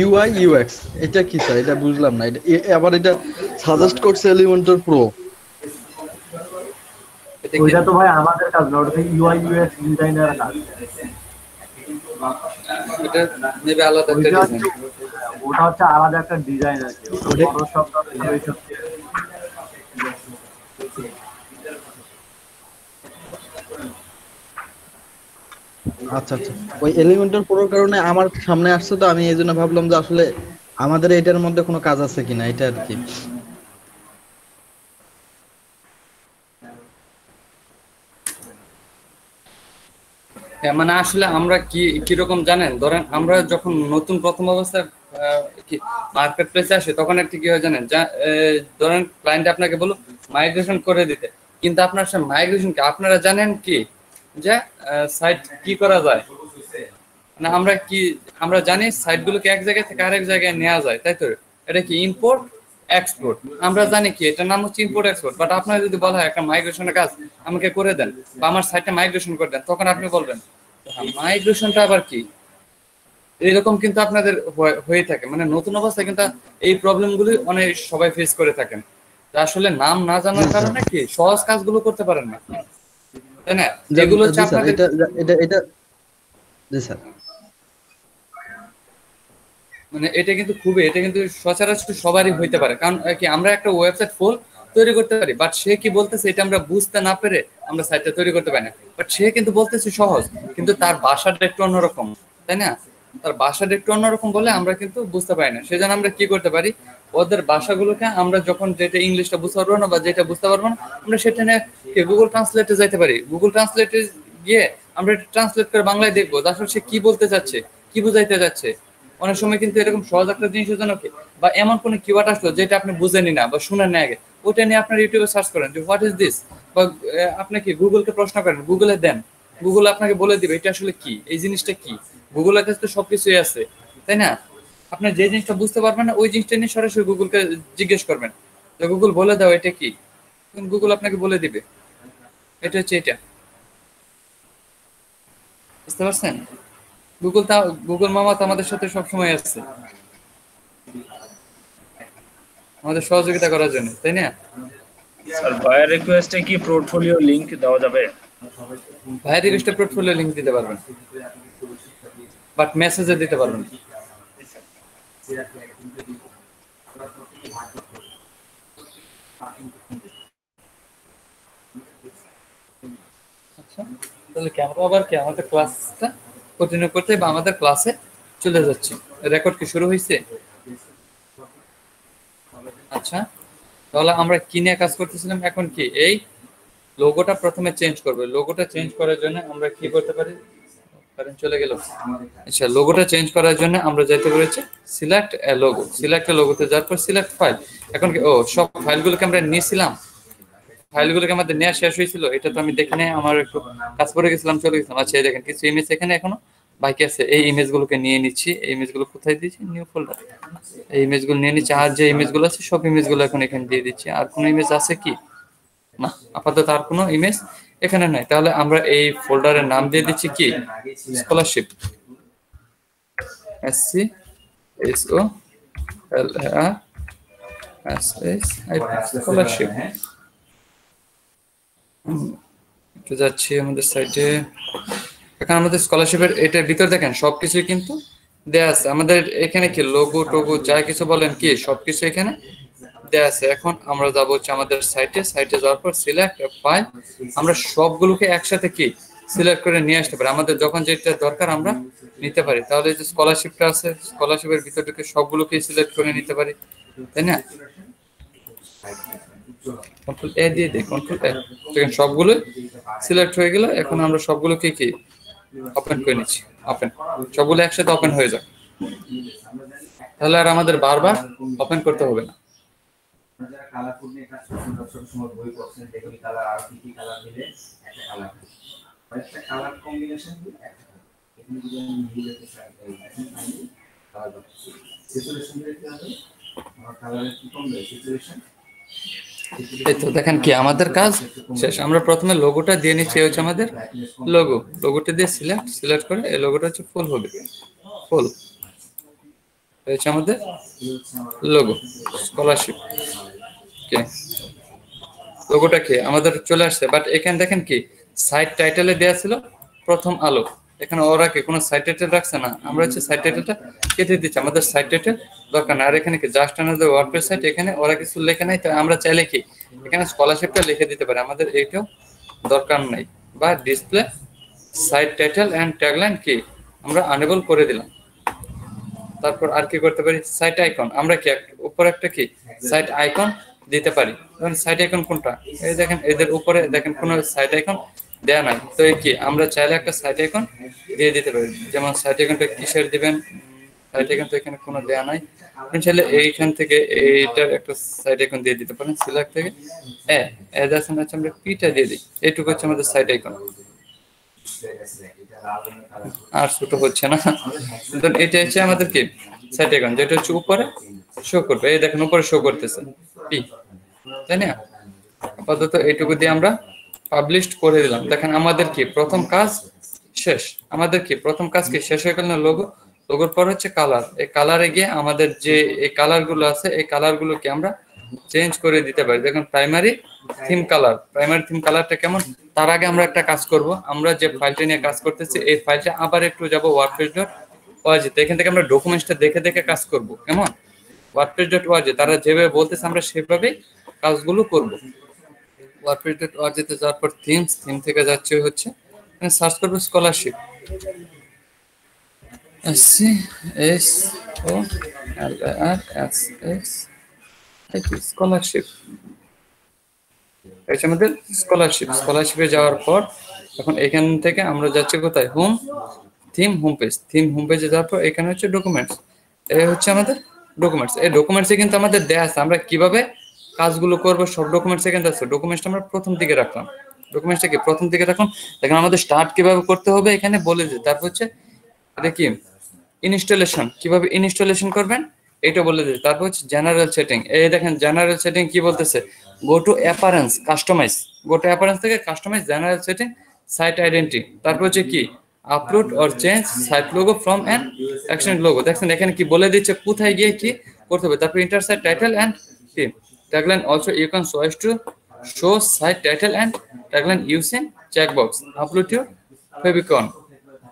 ইউআই ইউএক্স, এটা কি স্যার? এটা বুঝলাম না। এটা আবার এটা সাজেস্ট করছে এলিমেন্টর প্রো। এটা কি ওইটা তো ভাই আমাদের কাজ না, ওটা তো ইউআই ইউএক্স ডিজাইনার কাজ। এটা নেবে আলাদা একটা ওইটা ডিজাইন। হচ্ছে ওটা হচ্ছে আলাদা একটা ডিজাইন আর কি, ওটা ওটা ফটোশপ এইসব। আচ্ছা আচ্ছা, ওই এলিমেন্টর প্রোর কারণে আমার সামনে আসছে, তো আমি এই জন্য ভাবলাম যে আসলে আমাদের এটার মধ্যে কোনো কাজ আছে কিনা, এটা আর কি। হ্যাঁ, মানে আসলে আমরা কি কিরকম জানেন, ধরেন আমরা যখন নতুন প্রথম অবস্থায় কি মার্কেট প্লেসে আসে, তখন একটা কি হয় জানেন, যা ধরেন ক্লায়েন্ট আপনাকে বলো মাইগ্রেশন করে দিতে, কিন্তু আপনার সে মাইগ্রেশন কি আপনারা জানেন কি যে সাইট কি করা যায়? না আমরা কি আমরা জানি সাইটগুলোকে এক জায়গা থেকে আরেক জায়গায় নেওয়া যায়, তাই তো? এটা কি ইম্পোর্ট এক্সপোর্ট, আমরা জানি কি এটার নাম হচ্ছে ইম্পোর্ট এক্সপোর্ট। বাট আপনার যদি বলা হয় একটা মাইগ্রেশনের কাজ আমাকে করে দেন বা আমার সাইটটা মাইগ্রেশন করে দেন, তখন আপনি বলবেন মাইগ্রেশনটা আবার কি? এরকম কিন্তু আপনাদের হয়ে থাকে, মানে নতুন অবস্থায় কিন্তু এই প্রবলেমগুলি অনেক সবাই ফেস করে থাকেন। আসলে নাম না জি জানার স্যার, কারণে কি সহজ কাজগুলো করতে পারেন না, তাই না? এগুলো হচ্ছে জি স্যার, আপনাদের। এটা এটা এটা জি স্যার। মানে এটা কিন্তু খুবই, এটা কিন্তু সচরাচর সবারই হইতে পারে, কারণ কি আমরা একটা ওয়েবসাইট ফুল তৈরি করতে পারি, বাট সে কি বলতেছে এটা আমরা বুঝতে না পেরে আমরা সাইটটা তৈরি করতে পারি না। বাট সে কিন্তু বলতেছে সহজ, কিন্তু তার ভাষাটা একটু অন্যরকম, তাই না? তার ভাষাটা একটু অন্যরকম বলে আমরা কিন্তু বুঝতে পারি না। সেজন্য আমরা কি করতে পারি, ওদের ভাষাগুলোকে আমরা যখন যেটা ইংলিশটা বুঝতে পারবো না বা যেটা বুঝতে পারবো না, আমরা সেটা নিয়ে গুগল ট্রান্সলেটে যাইতে পারি। গুগল ট্রান্সলেটে গিয়ে আমরা ট্রান্সলেট করে বাংলায় দেখবো আসলে সে কি বলতে চাচ্ছে, কি বুঝাইতে যাচ্ছে। অনেক সময় কিন্তু এরকম সহজ একটা জিনিসের জন্য কি, বা এমন কোনো কিওয়ার্ড আসলো যেটা আপনি বুঝেনি না বা শুনেন না আগে, ওটা নিয়ে আপনার ইউটিউবে সার্চ করেন যে হোয়াট ইজ দিস, বা আপনি কি গুগলকে প্রশ্ন করেন, গুগলে দেন, গুগল আপনাকে বলে দিবে এটা আসলে কি, এই জিনিসটা কি। গুগলের কাছে তো সবকিছুই আছে, তাই না? আপনার যে জিনিসটা বুঝতে পারবেন না ওই জিনিসটা নিয়ে সরাসরি গুগলকে জিজ্ঞেস করবেন যে গুগল বলে দাও এটা কি, গুগল আপনাকে বলে দিবে। এটা হচ্ছে এটা, বুঝতে পারছেন? গুগল মামা তো আমাদের সাথে সবসময় আসছে আমাদের সহযোগিতা করার জন্য, তাই না? স্যার বায়ার রিকোয়েস্টে কি পোর্টফোলিও লিংক দেওয়া যাবে? ভাইয়ের রিকোয়েস্টে পোর্টফোলিও লিংক দিতে পারবেন, বাট মেসেজে দিতে পারবেন। আচ্ছা, তাহলে ক্যামেরা আবার কি আমাদের ক্লাসটা কন্টিনিউ করতে বা আমাদের ক্লাসে চলে যাচ্ছি। রেকর্ড কি শুরু হয়েছে? আচ্ছা, তাহলে আমরা কি নিয়ে কাজ করতেছিলাম? এখন কি এই লোগোটা প্রথমে চেঞ্জ করবে। লোগোটা চেঞ্জ করার জন্য আমরা কি করতে পারি? কারেন্ট চলে গেল। আচ্ছা, লোগোটা চেঞ্জ করার জন্য আমরা যেতে পেরেছি select a logo. Select a লোগোতে যাওয়ার পর সিলেক্ট ফাইল। এখন কি সব ফাইলগুলোকে আমরা নিয়েছিলাম, ফাইলগুলোকে আমাদের নেওয়া শেষ হয়েছিল। এটা তো আমি দেখে নেই, আমার একটু কাজ করে গেছিলাম, চলে গেছিলাম। আচ্ছা, এই দেখেন কিছু ইমেজ এখানে এখনো বাকি আছে। এই ইমেজগুলোকে নিয়ে নিচ্ছি। এই ইমেজগুলো কোথায় দিয়েছি? New folder. এই ইমেজগুলো নিয়ে নিচ্ছি। আর যে ইমেজগুলো আছে সব ইমেজগুলো এখন এখানে দিয়ে দিচ্ছি। আর কোনো ইমেজ আছে কি? না, আপাতত আর কোনো ইমেজ এখানে নাই। তাহলে আমরা এই ফোল্ডারের নাম দিয়ে দিচ্ছি কি? স্কলারশিপ। স্কলারশিপ। একটু যাচ্ছি আমাদের সাইটে। এখন আমাদের স্কলারশিপের এটার ভিতর দেখেন সবকিছুই কিন্তু দেয়া আছে। আমাদের এখানে কি লোগো টোগো যা কিছু বলেন কি সবকিছু এখানে দেয়া আছে। এখন আমরা যাবো হচ্ছে আমাদের সাইটে যাওয়ার পর সিলেক্ট ফাইল। আমরা সবগুলোকে একসাথে কি সিলেক্ট করে নিয়ে আসতে পারি। আমাদের যখন যেটা দরকার আমরা নিতে পারি। তাহলে যে স্কলারশিপটা আছে, স্কলারশিপের ভিতর থেকে সবগুলোকে সিলেক্ট করে নিতে পারি, তাই না? কন্ট্রোল এ দিয়ে দিই, কন্ট্রোল এ। দেখেন সবগুলো সিলেক্ট হয়ে গেল। এখন আমরা সবগুলোকে কি ওপেন করে নিচ্ছি। ওপেন, সবগুলো একসাথে ওপেন হয়ে যাক। তাহলে আর আমাদের বারবার ওপেন করতে হবে না। এই তো দেখেন কি আমাদের কাজ শেষ। আমরা প্রথমে লোগোটা দিয়ে নিচ্ছি, হচ্ছে আমাদের লোগোটা দিয়ে সিলেক্ট করে এই লোগোটা হচ্ছে ফুল হবে, ফুল হচ্ছে আমাদের লোগো স্কলারশিপ। লোগোটা কি আমাদের চলে আসছে। বাট এখানে দেখেন কি সাইট টাইটেলে দেওয়া ছিল প্রথম আলো। এখানে ওরা কি কোনো সাইট টাইটেল রাখছে না। আমরা হচ্ছে সাইট টাইটেলটা কেটে দিচ্ছি, আমাদের সাইট টাইটেল দরকার না। আর এখানে কি জাস্ট আনাদার ওয়ার্ডপ্রেস সাইট, এখানে ওরা কিছু লেখে নাই। তো আমরা চাইলে কি এখানে স্কলারশিপটা লিখে দিতে পারি, আমাদের এইটাও দরকার নাই। বা display site title and tagline কি আমরা আনেবল করে দিলাম। তারপর আর কি করতে পারি? Site icon. আমরা কি উপরে একটা কি সাইট আইকন দিতে পারি। এখন সাইট আইকন কোনটা? এই দেখেন এদের উপরে দেখেন কোনো সাইট আইকন দেয়া নাই। তো এই কি আমরা চাইলে একটা সাইট আইকন দিয়ে দিতে পারি। যেমন সাইট আইকনটা কিসের দিবেন? সাইট আইকন তো এখানে কোনো দেয়া নাই। আপনি চাইলে এইখান থেকে এইটার একটা সাইট আইকন দিয়ে দিতে পারেন। সিলেক্ট থেকে আছে না, আমরা পিটা দিয়ে দিই। এইটুকু হচ্ছে আমাদের সাইট আইকন। আর ছোট হচ্ছে না। এটা হচ্ছে আমাদের কি সাইট আইকন, যেটা হচ্ছে উপরে শো করবে। এই দেখেন উপরে শো করতেছে পি, তাই না? আপাতত এইটুকু দিয়ে আমরা পাবলিশ করে দিলাম। দেখেন আমাদের কি প্রথম কাজ শেষ। আমাদের কি প্রথম কাজ কি শেষ হয়ে গেল না? লোগোর পর হচ্ছে কালার। এই কালারে গিয়ে আমাদের যে এই কালার গুলো আছে এই কালার গুলোকে আমরা চেঞ্জ করে দিতে পারি। দেখুন প্রাইমারি থিম কালারটা কেমন? তার আগে আমরা একটা কাজ করব। আমরা যে ফাইলটা নিয়ে কাজ করতেছি এই ফাইলটা আবার একটু যাব wordpress.org। এখান থেকে আমরা ডকুমেন্টসটা দেখে দেখে কাজ করব। কেমন? wordpress.org তারা যেভাবে বলতেছে আমরা সেভাবে কাজগুলো করব। wordpress.org তে যাওয়ার পর থিম থেকে যাচ্ছে হচ্ছে সার্চ করবো স্কলারশিপ, স্কলারশিপ, এটা আমাদের স্কলারশিপ। স্কলারশিপে যাওয়ার পর এখন এখান থেকে আমরা যাচ্ছি কোথায়, হোম, হোম পেজ। হোম পেজে যাওয়ার পর এখানে হচ্ছে ডকুমেন্টস, এই হচ্ছে আমাদের ডকুমেন্টস। এই ডকুমেন্টসে কিন্তু আমাদের দেয়া আছে আমরা কিভাবে কাজগুলো করবো, সব ডকুমেন্টস এখানে আছে। ডকুমেন্টসটা আমরা প্রথম দিকে রাখলাম, ডকুমেন্টসটা কি প্রথম দিকে রাখলাম। দেখেন আমাদের স্টার্ট কিভাবে করতে হবে এখানে বলে দিই। তারপর হচ্ছে এটা কি ইনস্টলেশন, কিভাবে ইনস্টলেশন করবেন এটা বলে দিই। তারপর হচ্ছে জেনারেল সেটিং, এই দেখেন জেনারেল সেটিং কি বলতেছে, go to appearance customise, go to appearance থেকে customise general setting site identity. তারপর হচ্ছে কি upload or change site logo from an action logo. দেখছেন এখানে কি বলে দিচ্ছে কোথায় গিয়ে কি করতে হবে। তারপর ইন্টার সাইট টাইটেল অ্যান্ড কি tagline, also you can choice to show site title and tagline using checkbox, upload your favicon.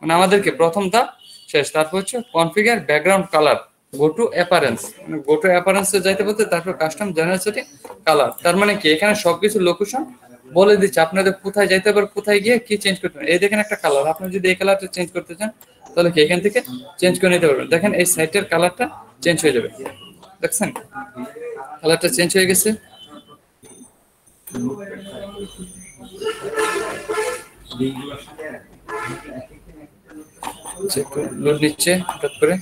মানে আমাদেরকে প্রথম ধাপ শেষ। তারপর হচ্ছে configure background colour, go to appearance, মানে গো টু অ্যাপারেন্সে যাইতে বলতে তারপর কাস্টম জেনারেল সেটিং কালার। তার মানে কি এখানে সবকিছু লোকেশন বলে দিচ্ছে আপনাদের কোথায় যাইতে পারে, কোথায় গিয়ে কি চেঞ্জ করতে পারেন। এই দেখেন একটা কালার, আপনি যদি এই কালারটা চেঞ্জ করতে চান তাহলে কি এখান থেকে চেঞ্জ করে নিতে পারবেন। দেখেন এই সাইটের কালারটা চেঞ্জ হয়ে যাবে, দেখছেন কালারটা চেঞ্জ হয়ে গেছে। লোড নিচ্ছে হঠাৎ করে,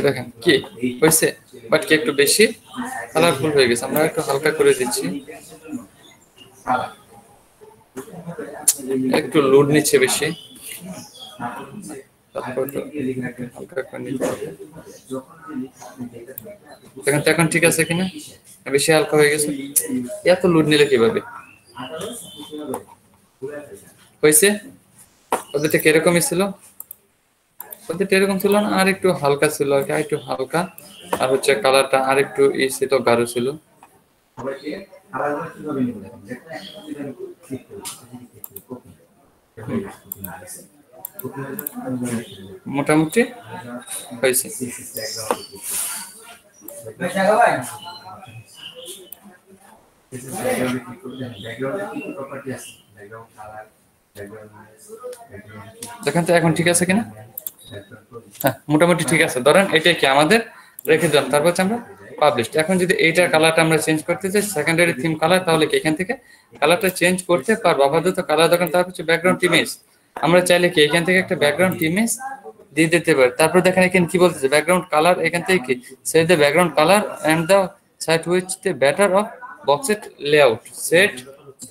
দেখেন কি হয়েছে, বাট কি একটু বেশি কালারফুল হয়ে গেছে। আমরা একটু হালকা করে দিচ্ছি, একটু লোড নিচ্ছে বেশি, দেখেন তো এখন ঠিক আছে কিনা, বেশি হালকা হয়ে গেছে। এত লোড নিলে কিভাবে হয়েছে, ওদেরটা কিরকমই ছিল, ওদেরটা এরকম ছিল না, আর একটু হালকা ছিল আর কি, একটু হালকা। আর হচ্ছে কালারটা আর একটু ছিল, গাঢ় ছিল। মোটামুটি হয়েছে। দেখেন তো এখন ঠিক আছে কিনা, হ্যাঁ মোটামুটি ঠিক আছে। ধরেন এটা কি আমাদের রেখে দিলাম, তারপর হচ্ছে আমরা পাবলিশ। এখন যদি এইটার কালারটা আমরা চেঞ্জ করতে চাই, সেকেন্ডারি থিম কালার, তাহলে কি এখান থেকে কালারটা চেঞ্জ করতে পারবো। আপাতত কালার দোকান, তারপর হচ্ছে ব্যাকগ্রাউন্ড ইমেজ, আমরা চাইলে কি এখান থেকে একটা ব্যাকগ্রাউন্ড ইমেজ দিয়ে দিতে পারি। তারপর দেখেন এখানে কি বলতেছে, ব্যাকগ্রাউন্ড কালার, এখান থেকে কি set the background colour and the site which the better of boxed layout, set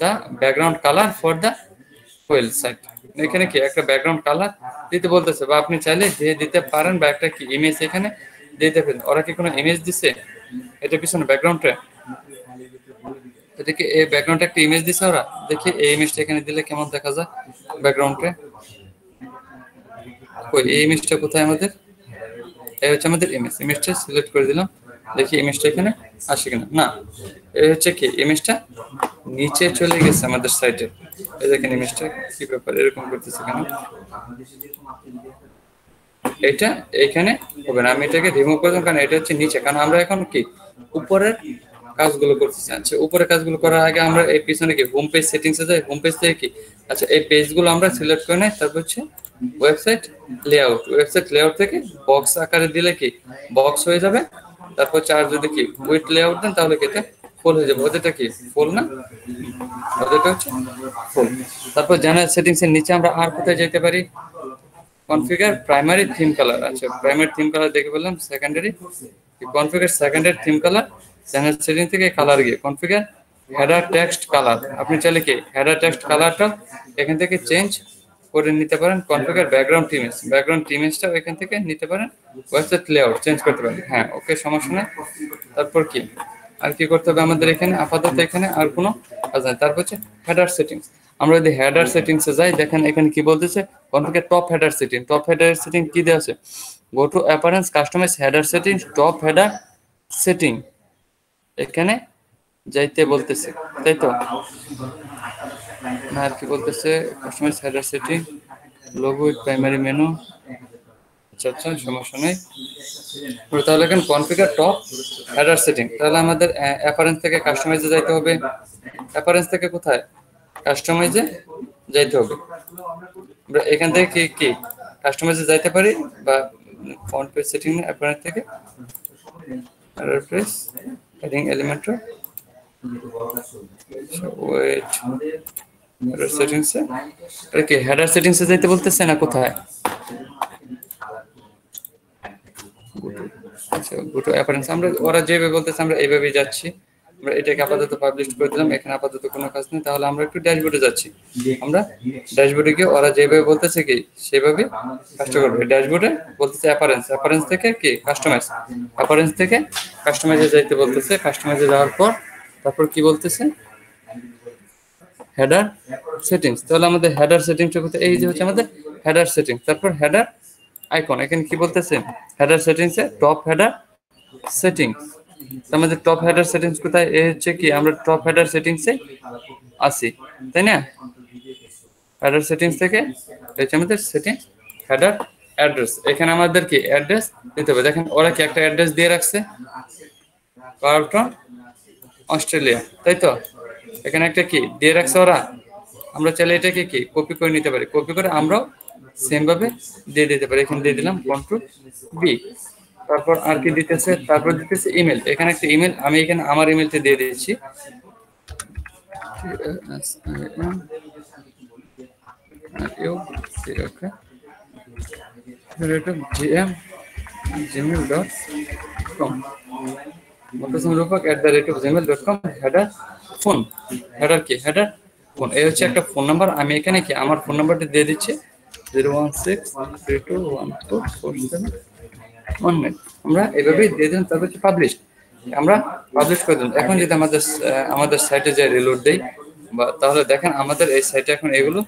the background colour for the well site. এখানে কি একটা ব্যাকগ্রাউন্ড কালার দিতে বলতেছে, বা আপনি চাইলে দিয়ে দিতে পারেন, বা একটা কি ইমেজ এখানে দিতে পারেন। ওরা কি কোনো ইমেজ দিছে এটা পিছনে ব্যাকগ্রাউন্ডে, এটাকে এই ব্যাকগ্রাউন্ডে একটা ইমেজ দিছে ওরা, দেখি এই ইমেজটা এখানে দিলে কেমন দেখা যায় ব্যাকগ্রাউন্ডে। কই এই ইমেজটা কোথায় আমাদের, এই হচ্ছে আমাদের ইমেজ, ইমেজটা সিলেক্ট করে দিলাম, দেখি ইমেজটা এখানে আসে কিনা। না, এই হচ্ছে কি ইমেজটা নিচে চলে গেছে আমাদের সাইটে। এই দেখেন ইমেজটা কি ব্যাপার এরকম করতেছে কেন, এটা এখানে হবে না। আমি এটাকে রিমুভ করলাম কারণ এটা হচ্ছে নিচে, কারণ আমরা এখন কি উপরের কাজগুলো করতে চাচ্ছি। উপরের কাজগুলো করার আগে আমরা এই পিছনে কি হোম পেজ সেটিংসে যাই, হোম পেজ থেকে কি আচ্ছা এই পেজগুলো আমরা সিলেক্ট করে নেই। তারপর হচ্ছে ওয়েবসাইট লেআউট, ওয়েবসাইট লেআউট থেকে বক্স আকারে দিলে কি বক্স হয়ে যাবে। তারপর চার যদি কি উইথ লেআউট দেন তাহলে কি এটা ফুল হয়ে যাবে। ওদেরটা কি ফুল না, ওদেরটা হচ্ছে ফুল। তারপর জেনারেল সেটিংস এর নিচে আমরা আর কোথায় যেতে পারি, কনফিগার প্রাইমারি থিম কালার। আচ্ছা প্রাইমারি থিম কালার দেখে বললাম, secondary configure secondary theme colour, general setting থেকে কালার গিয়ে কনফিগার হেডার টেক্সট কালার। আপনি চাইলে কি হেডার টেক্সট কালারটা এখান থেকে চেঞ্জ করে নিতে পারেন। কনফিগার ব্যাকগ্রাউন্ড ইমেজ, ব্যাকগ্রাউন্ড ইমেজটাও এখান থেকে নিতে পারেন। ওয়েবসাইট লেআউট চেঞ্জ করতে পারেন, হ্যাঁ ওকে সমস্যা নেই। তারপর কি আর কি করতে হবে আমাদের এখানে, আপাতত এখানে আর কোনো কাজ নেই। তারপর হচ্ছে হেডার সেটিংস, আমরা যদি হেডার সেটিংসে যাই, দেখেন এখানে কি বলতেছে, configure top header setting. Top header setting কি দেওয়া আছে, go to appearance customize header setting, top header setting, এখানে যাইতে বলতেছে, তাই তো না? আর কি বলতেছে, customize header setting, logo with primary menu. আচ্ছা আচ্ছা সমস্যা নেই। তাহলে এখন কনফিগার টপ হেডার সেটিং, তাহলে আমাদের অ্যাপারেন্স থেকে কাস্টমাইজে যাইতে হবে। অ্যাপারেন্স থেকে কোথায় কাস্টমাইজে যাইতে হবে। আমরা এখান থেকে কি কি কাস্টমাইজে যাইতে পারি বা ফন্ট পেজ সেটিং অ্যাপারেন্স থেকে press heading Elementor wait header সেটিংসে এটা কি হেডার সেটিংসে যাইতে বলতেছে না কোথায়? আচ্ছা গোটো অ্যাপারেন্স আমরা ওরা যেভাবে বলতেছে আমরা এইভাবেই যাচ্ছি। আমরা এটাকে আপাতত পাবলিশ করে দিলাম, এখানে আপাতত কোনো কাজ নেই। তাহলে আমরা একটু ড্যাশবোর্ডে যাচ্ছি। আমরা ড্যাশবোর্ডে গিয়ে ওরা যেভাবে বলতেছে কি সেভাবে কাজটা করবে। ড্যাশবোর্ডে বলতেছে অ্যাপারেন্স, অ্যাপারেন্স থেকে কি কাস্টমাইজ, অ্যাপারেন্স থেকে কাস্টমাইজে যাইতে বলতেছে। কাস্টমাইজে যাওয়ার পর তারপর কি বলতেছে হেডার সেটিংস। তাহলে আমাদের হেডার সেটিংসটা কোথায়? এই যে হচ্ছে আমাদের হেডার সেটিংস। তারপর হেডার আইকন, এখানে কি বলতেছে হেডার সেটিংসে টপ হেডার সেটিংস। আমাদের টপ হেডার সেটিংস কোথায়? এই হচ্ছে কি আমরা টপ হেডার সেটিংসে আসি, তাই না? হেডার সেটিংস থেকে হচ্ছে আমাদের সেটিংস হেডার অ্যাড্রেস। এখানে আমাদের কি অ্যাড্রেস দিতে হবে। দেখেন ওরা কি একটা অ্যাড্রেস দিয়ে রাখছে, কার্লটন অস্ট্রেলিয়া, তাই তো? এখানে একটা কি দিয়ে রাখছে ওরা। আমরা চাইলে এটাকে কি কপি করে নিতে পারি, কপি করে আমরাও সেম ভাবে দিয়ে দিতে পারি। এখানে দিয়ে দিলাম কন্ট্রোল বি। তারপর আর কি দিতেছে? তারপর দিতেছে ইমেল। এখানে একটা ইমেল, আমি এখানে আমার ইমেলটা দিয়ে দিচ্ছি। gmail.com রূপক@gmail.com হেডার ফোন। হেডার কি? Header phone. এই হচ্ছে একটা ফোন নাম্বার। আমি এখানে কি আমার ফোন নাম্বারটা দিয়ে দিচ্ছি 01632144719। আমরা এভাবেই দিয়ে দিলাম। তারপর হচ্ছে পাবলিশ, আমরা পাবলিশ করে দিলাম। এখন যদি আমাদের সাইটে যে রিলোড দেই বা তাহলে দেখেন আমাদের এই সাইটে এখন এগুলো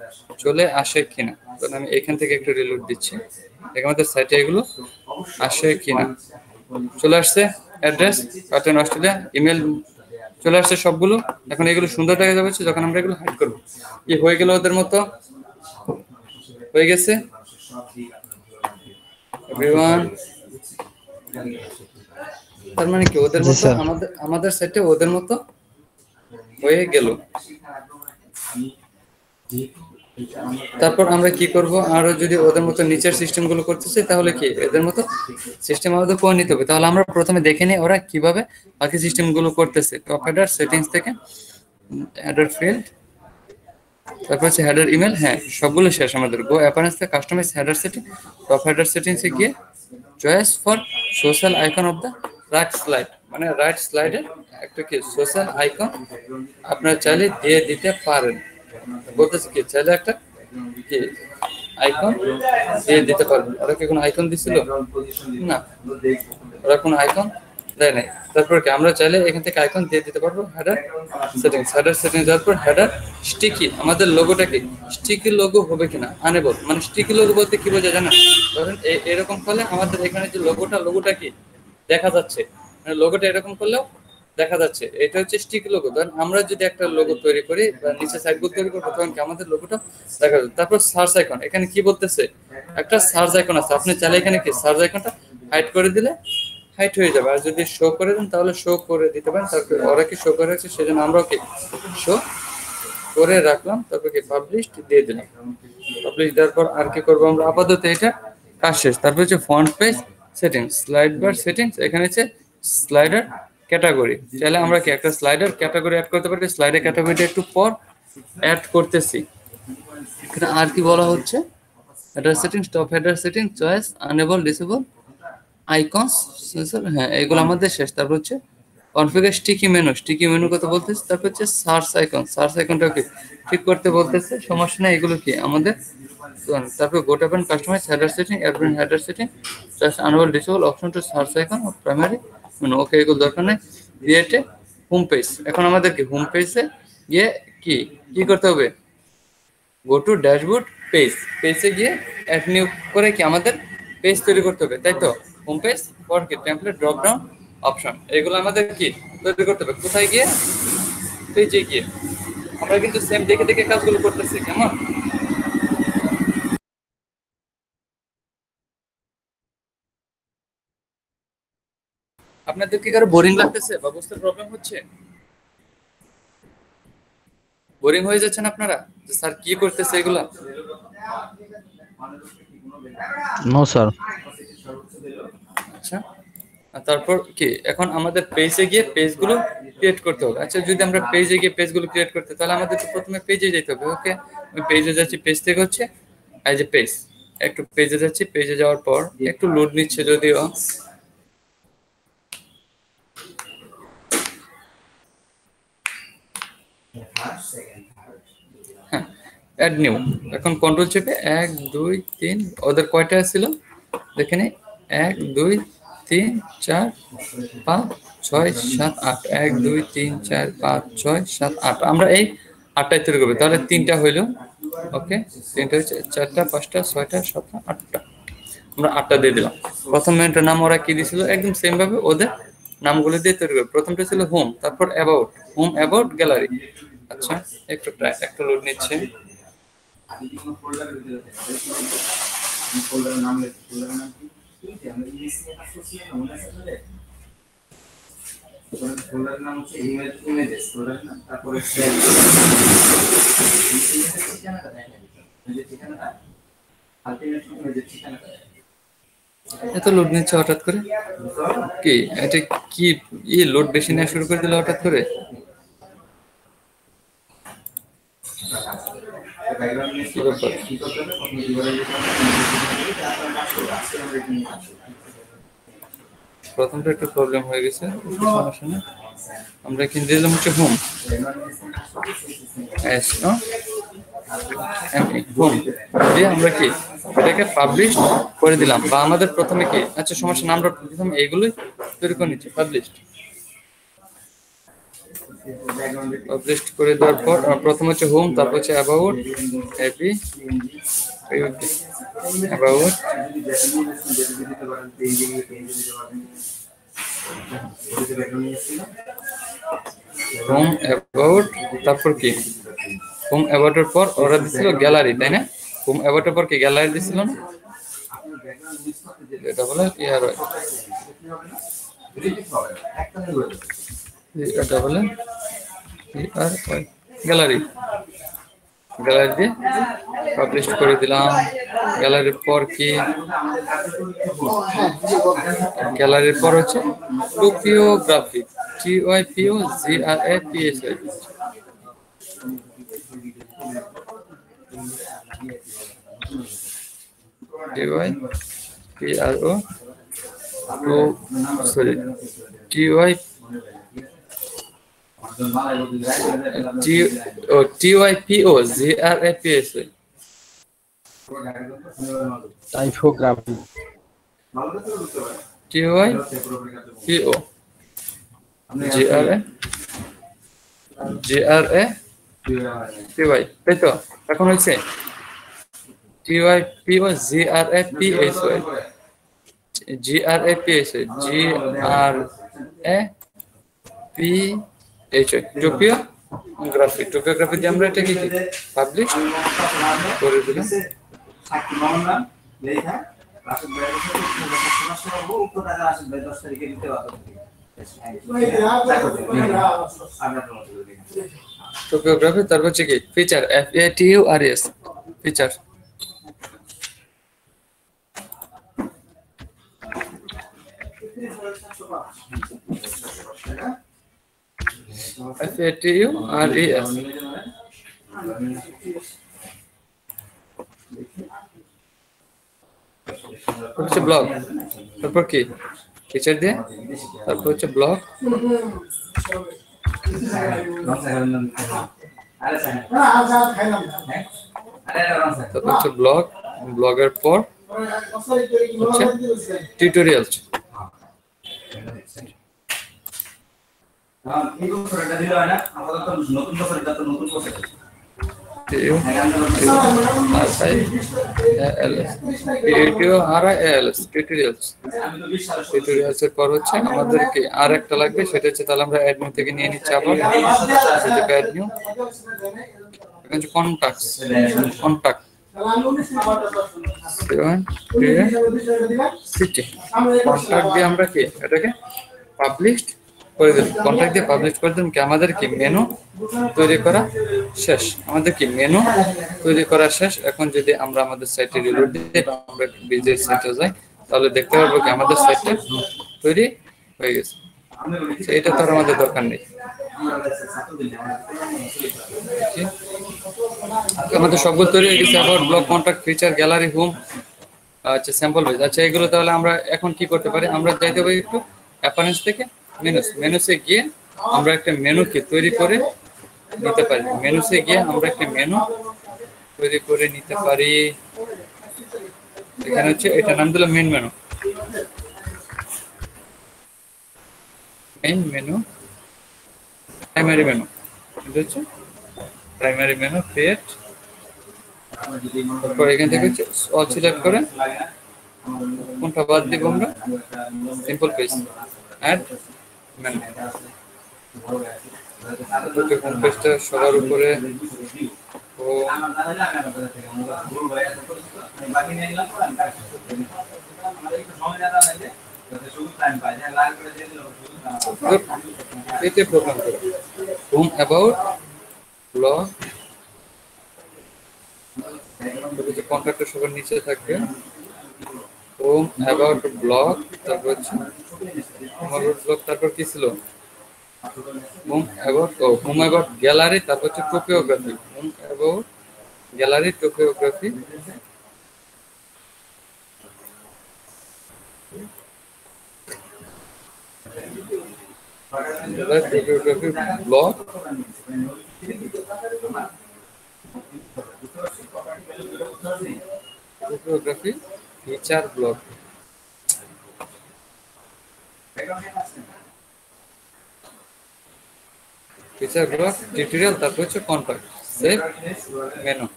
চলে আসে কিনা। তাহলে আমি এখান থেকে একটু রিলোড দিচ্ছি, দেখেন আমাদের সাইটে এগুলো আসে কিনা। চলে আসছে অ্যাড্রেস কার্লটন অস্ট্রেলিয়া, ইমেল চলে আসছে সবগুলো। এখন এগুলো সুন্দর দেখা যাচ্ছে যখন আমরা এগুলো হাইড করবো। কি হয়ে গেল ওদের মতো হয়ে গেছে এভরিওয়ান। তার মানে কি ওদের জি মতো স্যার। আমাদের সাইটে ওদের মতো হয়ে গেল। তারপর আমরা কি করব, আরো যদি ওদের মতো নিচের সিস্টেম গুলো করতে চাই তাহলে কি এদের মতো সিস্টেম আমাদের করে নিতে হবে। তাহলে আমরা প্রথমে দেখে নিই ওরা কিভাবে বাকি সিস্টেম গুলো করতেছে। টপ হেডার সেটিংস থেকে হেডার ফিল্ড, তারপর হচ্ছে হেডার ইমেল, হ্যাঁ সবগুলো শেষ আমাদের। গো অ্যাপারেন্স থেকে customize header setting, top header সেটিংসে গিয়ে choice for social icon of the right slide, মানে রাইট স্লাইডে একটা কি সোশ্যাল আইকন আপনারা চাইলে দিয়ে দিতে পারেন। বলতেছে কি চাইলে একটা কি আইকন দিয়ে দিতে পারবেন। ওরা কি কোনো আইকন দিছিল? না, ওরা কোনো আইকন দেয় নাই। তারপর কি আমরা চাইলে এখান থেকে আইকন দিয়ে দিতে পারবো। হেডার সেটিংস, হেডার সেটিংস দেওয়ার পর হেডার স্টিকি, আমাদের লোগোটা কি স্টিকি লোগো হবে কিনা আনেবল। মানে স্টিকি লোগো বলতে কি বোঝা জানেন? ধরেন এরকম করলে আমাদের এখানে যে লোগোটা কি দেখা যাচ্ছে, মানে লোগোটা এরকম করলেও দেখা যাচ্ছে। এটা হচ্ছে স্টিকি লোগো। ধরেন আমরা যদি একটা লোগো তৈরি করি বা নিচে সাইডবোর্ড তৈরি করবো তখন কি আমাদের লোগোটা দেখা যাবে। তারপর সার্চ আইকন, এখানে কি বলতেছে একটা সার্চ আইকন আছে। আপনি চাইলে এখানে কি সার্চ আইকনটা হাইড করে দিলে হাইট হয়ে যাবে, আর যদি শো করে দেন তাহলে শো করে দিতে পারেন। তারপর ওরা কি শো করে রাখছে সেজন্য আমরাও কি শো করে রাখলাম। তারপর কি পাবলিশ দিয়ে দিলাম। পাবলিশ দেওয়ার পর আর কি করবো আমরা, আপাতত এটা কাজ শেষ। তারপর হচ্ছে ফন্ট পেজ সেটিংস, স্লাইড বার সেটিংস, এখানে হচ্ছে স্লাইডার ক্যাটাগরি। চাইলে আমরা কি একটা স্লাইডার ক্যাটাগরি অ্যাড করতে পারি। স্লাইডার ক্যাটাগরিটা একটু পর অ্যাড করতেছি। এখানে আর কি বলা হচ্ছে header settings, top header settings, choice unable disable icons sensor, হ্যাঁ এগুলো আমাদের শেষ। তারপর হচ্ছে configure sticky menu, sticky menu কথা বলতেছে। তারপর হচ্ছে সার্চ আইকন, সার্চ আইকনটা কি ঠিক করতে বলতেছে, সমস্যা নেই, এগুলো কি আমাদের। তারপর go to appearance customise header setting, admin header setting, just enable disable option to search icon of primary menu. Okay এগুলো দরকার নেই। ক্রিয়েটে হোম পেজ, এখন আমাদের কি হোম পেজে গিয়ে কি কি করতে হবে, গো টু ড্যাশবোর্ড পেজ, পেজে গিয়ে অ্যাড নিউ করে কি আমাদের পেজ তৈরি করতে হবে, তাই তো? হোম পেজ ফর কি টেমপ্লেট ড্রপ ডাউন অপশন, এগুলো আমাদের কি তৈরি করতে হবে। কোথায় গিয়ে? পেজে গিয়ে। আমরা কিন্তু সেম দেখে দেখে কাজগুলো করতেছি, কেমন? আপনাদের কি কারো বোরিং লাগতেছে বা বুঝতে প্রবলেম হচ্ছে? বোরিং হয়ে যাচ্ছেন আপনারা যে স্যার কি করতেছে এগুলা? No sir. আচ্ছা, আর তারপর কি এখন আমাদের পেজে গিয়ে পেজগুলো ক্রিয়েট করতে হবে। আচ্ছা, যদি আমরা পেজে গিয়ে পেজগুলো ক্রিয়েট করতে, তাহলে আমাদের তো প্রথমে পেজে যেতে হবে। ওকে, আমি পেজে যাচ্ছি, পেজ থেকে হচ্ছে এই যে পেজ, একটু পেজে যাচ্ছি, পেজে যাওয়ার পর একটু লোড নিচ্ছে যদিও। হ্যাঁ, অ্যাড নিউ, এখন কন্ট্রোল চেপে 1 2 3, ওদের কয়টা ছিল দেখে নিই, 1 2 3 4 5 6 7 8, 1 2 3 4 5 6 7 8, আমরা এই 8টাই তৈরি করবো। তাহলে 3টা হইলো, ওকে 3টা হচ্ছে 4টা 5টা 6টা 7টা 8টা, আমরা 8টা দিয়ে দিলাম। প্রথম মেনুটার নাম ওরা কি দিয়েছিল, একদম সেম ভাবে ওদের নামগুলো দিয়ে তৈরি করবো। প্রথমটা ছিল হোম, তারপর অ্যাবাউট, হোম অ্যাবাউট গ্যালারি। আচ্ছা, একটু লোড নিচ্ছে। এত লোড নিচ্ছে হঠাৎ করে কি? এটা কি লোড বেশি নেওয়া শুরু করে দিল হঠাৎ করে? কি ব্যাপার? প্রথমটা একটু প্রবলেম হয়ে গেছে, সমস্যা নেই। আমরা কিন্তু দিলাম হচ্ছে হোম, হোম দিয়ে আমরা কি এটাকে পাবলিশ করে দিলাম, বা আমাদের প্রথমে কি, আচ্ছা সমস্যা না, আমরা প্রথমে এইগুলোই তৈরি করে নিচ্ছি। পাবলিশ করে দেওয়ার পর প্রথম হচ্ছে হোম, তারপর হচ্ছে about, happy about, home about, তারপর কি হোম অ্যাবাউটের পর ওরা দিছিল গ্যালারি, তাই না? হোম অ্যাবাউটের পর কি গ্যালারি দিছিল না? এটা বলে ইয়ার হয়, এটা বলে ইয়ার হয় গ্যালারি। গ্যালারি দিয়ে পাবলিশ করে দিলাম। গ্যালারির পর কি, গ্যালারির পর হচ্ছে টোপিওগ্রাফি, TYPOGRAPHI, TYPOGRAPHI, typography, TYPO GRAPY, তাই তো? এখন হচ্ছে TYPOGRAPHI, টোপিওগ্রাফি। টোপিওগ্রাফি দিয়ে আমরা এটাকে কি পাবলিশ করে দিলাম। টোপিওগ্রাফি, তারপর হচ্ছে কি ফিচার, FATURES, ফিচার। FATURES হচ্ছে ব্লগ, তারপর কি ফিচার দিয়ে, তারপর হচ্ছে ব্লগ, তারপর হচ্ছে ব্লগ, ব্লগের পর হচ্ছে টিউটোরিয়ালস। টিউটোরিয়ালস এর পর হচ্ছে আমাদেরকে আর একটা লাগবে, সেটা হচ্ছে তাহলে আমরা অ্যাডমিন থেকে নিয়ে নিচ্ছি আবার অ্যাডমিন, কন্টাক্ট কন্টাক্ট দিয়ে আমরা কি এটাকে পাবলিশ করে দিলাম। কন্ট্যাক্ট দিয়ে পাবলিশ করে দিলাম কি আমাদের কি মেনু তৈরি করা শেষ, আমাদের কি মেনু তৈরি করা শেষ। এখন যদি আমরা আমাদের সাইটে রিলোড দিই বা আমরা বিজের সাইটে যাই, তাহলে দেখতে পারবো কি আমাদের সাইটটা তৈরি হয়ে গেছে। তো এটা তো আর আমাদের দরকার নেই। কি? আমাদের সবগুলো তৈরি হয়ে গেছে। About, blog, contact, feature, gallery, home, আচ্ছা স্যাম্পল পেজ। আচ্ছা এগুলো তাহলে আমরা এখন কি করতে পারি, আমরা যাইতে পারি একটু অ্যাপারেন্স থেকে মেনুসে গিয়ে আমরা একটা মেনু কি তৈরি করে নিতে পারি। মেনুসে গিয়ে আমরা একটা মেনু তৈরি করে নিতে পারি। এখানে হচ্ছে এটা নাম দিলাম main menu. Main menu, primary menu, এটা হচ্ছে প্রাইমারি মেনু ক্রিয়েট। তারপর এখান থেকে হচ্ছে অল সিলেক্ট করে কোনটা বাদ দিব আমরা, simple page, add menu. Home পেজটা সবার উপরে এতে প্রোগ্রাম করে হোম অ্যাবাউট ব্লগ, কন্ট্যাক্টের সবার নিচে থাকবে হোম অ্যাবাউট ব্লগ, তারপর হচ্ছে ব্লগ, তারপর কি ছিল হোম অ্যাবাউট গ্যালারি, তারপর হচ্ছে typography, home about gallery typography, typography blog, typography feature blog, feature blog tutorial, তারপর হচ্ছে কন্টাক্ট, সেভ মেনু।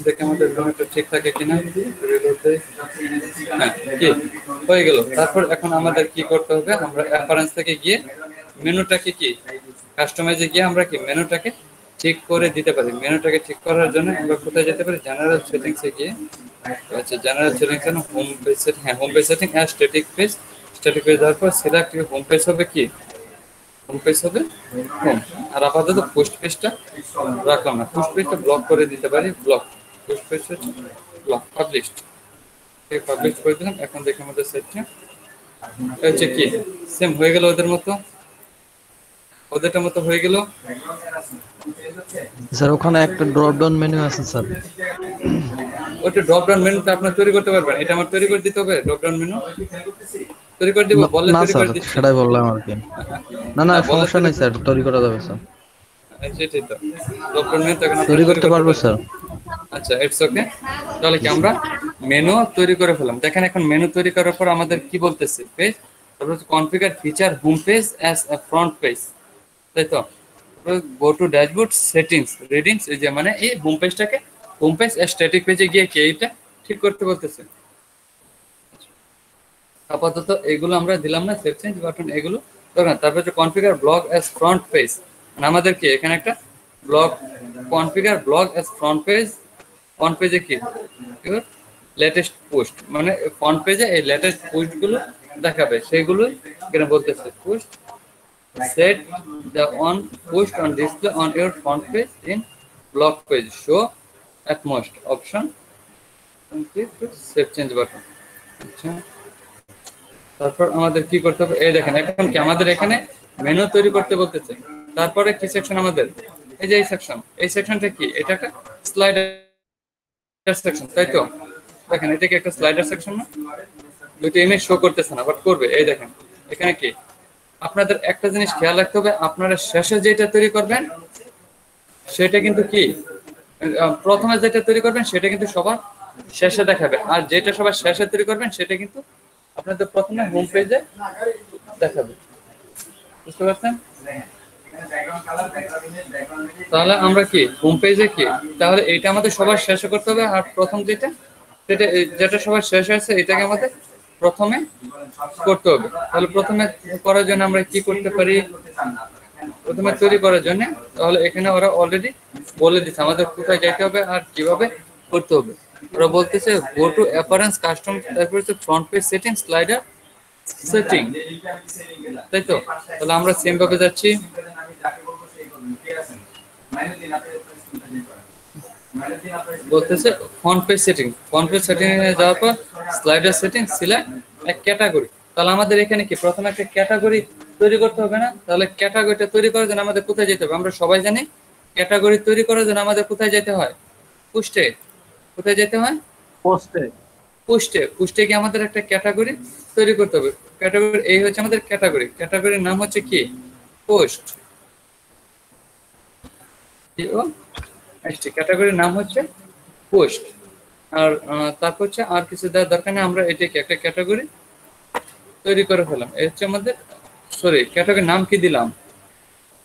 দেখে আমাদের মেনুটা ঠিক থাকে কিনা, হ্যাঁ কি হয়ে গেল। তারপর এখন আমাদের কি করতে হবে, আমরা অ্যাপারেন্স থেকে গিয়ে মেনুটাকে কি কাস্টমাইজে গিয়ে আমরা কি মেনুটাকে ঠিক করে দিতে পারি। মেনুটাকে ঠিক করার জন্য আমরা কোথায় যেতে পারি, জেনারেল সেটিংসে গিয়ে, আচ্ছা জেনারেল সেটিংস এর হোম পেজ সেটিং, হ্যাঁ home page setting as static page, static page দেওয়ার পর সিলেক্ট হোম পেজ হবে কি, হোম পেজ হবে হোম। আর আপাতত পোস্ট পেজটা রাখলাম না, পোস্ট পেজটা ব্লক করে দিতে পারি, ব্লক পোস্ট পেজ হচ্ছে ব্লক, পাবলিশড, পাবলিশ করে দিলাম। এখন দেখি আমাদের সাইটটা হচ্ছে কি সেম হয়ে গেল, ওদেরটার মতো হয়ে গেল। স্যার ওখানে একটা ড্রপ ডাউন মেনু আছে স্যার। ওটা ড্রপ ডাউন মেনুটা আপনার তৈরি করতে পারবেন, এটা আমার তৈরি করে দিতে হবে। ড্রপ ডাউন মেনু তৈরি করে দিব, বললে না তৈরি স্যার করে দিচ্ছি। সেটাই বললাম আর কি। না না সমস্যা নেই স্যার, তৈরি করা যাবে স্যার, সেটাই তো, ড্রপ ডাউন মেনু তো এখন তৈরি করতে পারবো স্যার। আচ্ছা ইটস ওকে। তাহলে কি আমরা মেনু তৈরি করে ফেলাম। দেখেন এখন মেনু তৈরি করার পর আমাদের কি বলতেছে, পেজ, তারপর configure feature home page as a front page, তাই তো। Go to dashboard settings readings, এই যে মানে এই হোম পেজটাকে হোম পেজ স্ট্যাটিক পেজে গিয়ে কি এইটা ঠিক করতে বলতেছে। আপাতত এগুলো আমরা দিলাম না, সেভ চেঞ্জ বাটন এগুলো দরকার। তারপর হচ্ছে configure blog as front page, আমাদের কি এখানে একটা blog, configure blog as front page, front পেজে কি লেটেস্ট পোস্ট, মানে ফ্রন্ট পেজে এই লেটেস্ট পোস্টগুলো দেখাবে, সেগুলো এখানে বলতেছে post set the on post on display on your front page in blog page show at most option and click to save change button। আচ্ছা তারপর আমাদের কি করতে হবে, এই দেখেন এখন কি আমাদের এখানে মেনু তৈরি করতে বলতেছে। তারপরে কি সেকশন আমাদের, এই যে এই সেকশনটা কি, এটা একটা স্লাইডার সেকশন, তাই তো। দেখেন এটা কি একটা স্লাইডার সেকশন না, দুটো ইমেজ শো করতেছে না, বাট করবে। এই দেখেন এখানে কি, আপনাদের একটা জিনিস খেয়াল রাখতে হবে, আপনারা শেষে যেটা তৈরি করবেন সেটা কিন্তু কি, প্রথমে যেটা তৈরি করবেন সেটা কিন্তু সবার শেষে দেখাবে, আর যেটা সবার শেষে তৈরি করবেন সেটা কিন্তু আপনাদের প্রথমে হোম পেজে দেখাবে। বুঝতে পারছেন? তাহলে আমরা কি হোম পেজে কি, তাহলে এটা আমাদের সবার শেষে করতে হবে, আর প্রথম যেটা সবার শেষে আছে এটাকে আমাদের প্রথমে করতে হবে। তাহলে প্রথমে করার জন্য আমরা কি করতে পারি, প্রথমে তৈরি করার জন্য, তাহলে এখানে ওরা অলরেডি বলে দিচ্ছে আমাদের কোথায় যেতে হবে আর কিভাবে করতে হবে। ওরা বলতেছে গো টু অ্যাপারেন্স কাস্টম, তারপর হচ্ছে front page setting slider setting, তাই তো। তাহলে আমরা সেম ভাবে যাচ্ছি, বলতেছে ফন্ট পেজ সেটিং এ যাওয়ার পর স্লাইডার সেটিং সিলেক্ট ক্যাটাগরি। তাহলে আমাদের এখানে কি প্রথমে একটা ক্যাটাগরি তৈরি করতে হবে না? তাহলে ক্যাটাগরিটা তৈরি করার জন্য আমাদের কোথায় যেতে হবে? আমরা সবাই জানি ক্যাটাগরি তৈরি করার জন্য আমাদের কোথায় যেতে হয়? পোস্টে। কোথায় যেতে হয়? পোস্টে। পোস্টে গিয়ে আমাদের একটা ক্যাটাগরি তৈরি করতে হবে। ক্যাটাগরি এই হচ্ছে আমাদের ক্যাটাগরির নাম হচ্ছে কি? পোস্ট। ক্যাটাগরির নাম হচ্ছে পোস্ট। আর তারপর হচ্ছে আর কিছু দেওয়ার দরকার নেই, আমরা এটাকে একটা ক্যাটাগরি তৈরি করে ফেলাম। এই হচ্ছে আমাদের ক্যাটাগরির নাম কি দিলাম?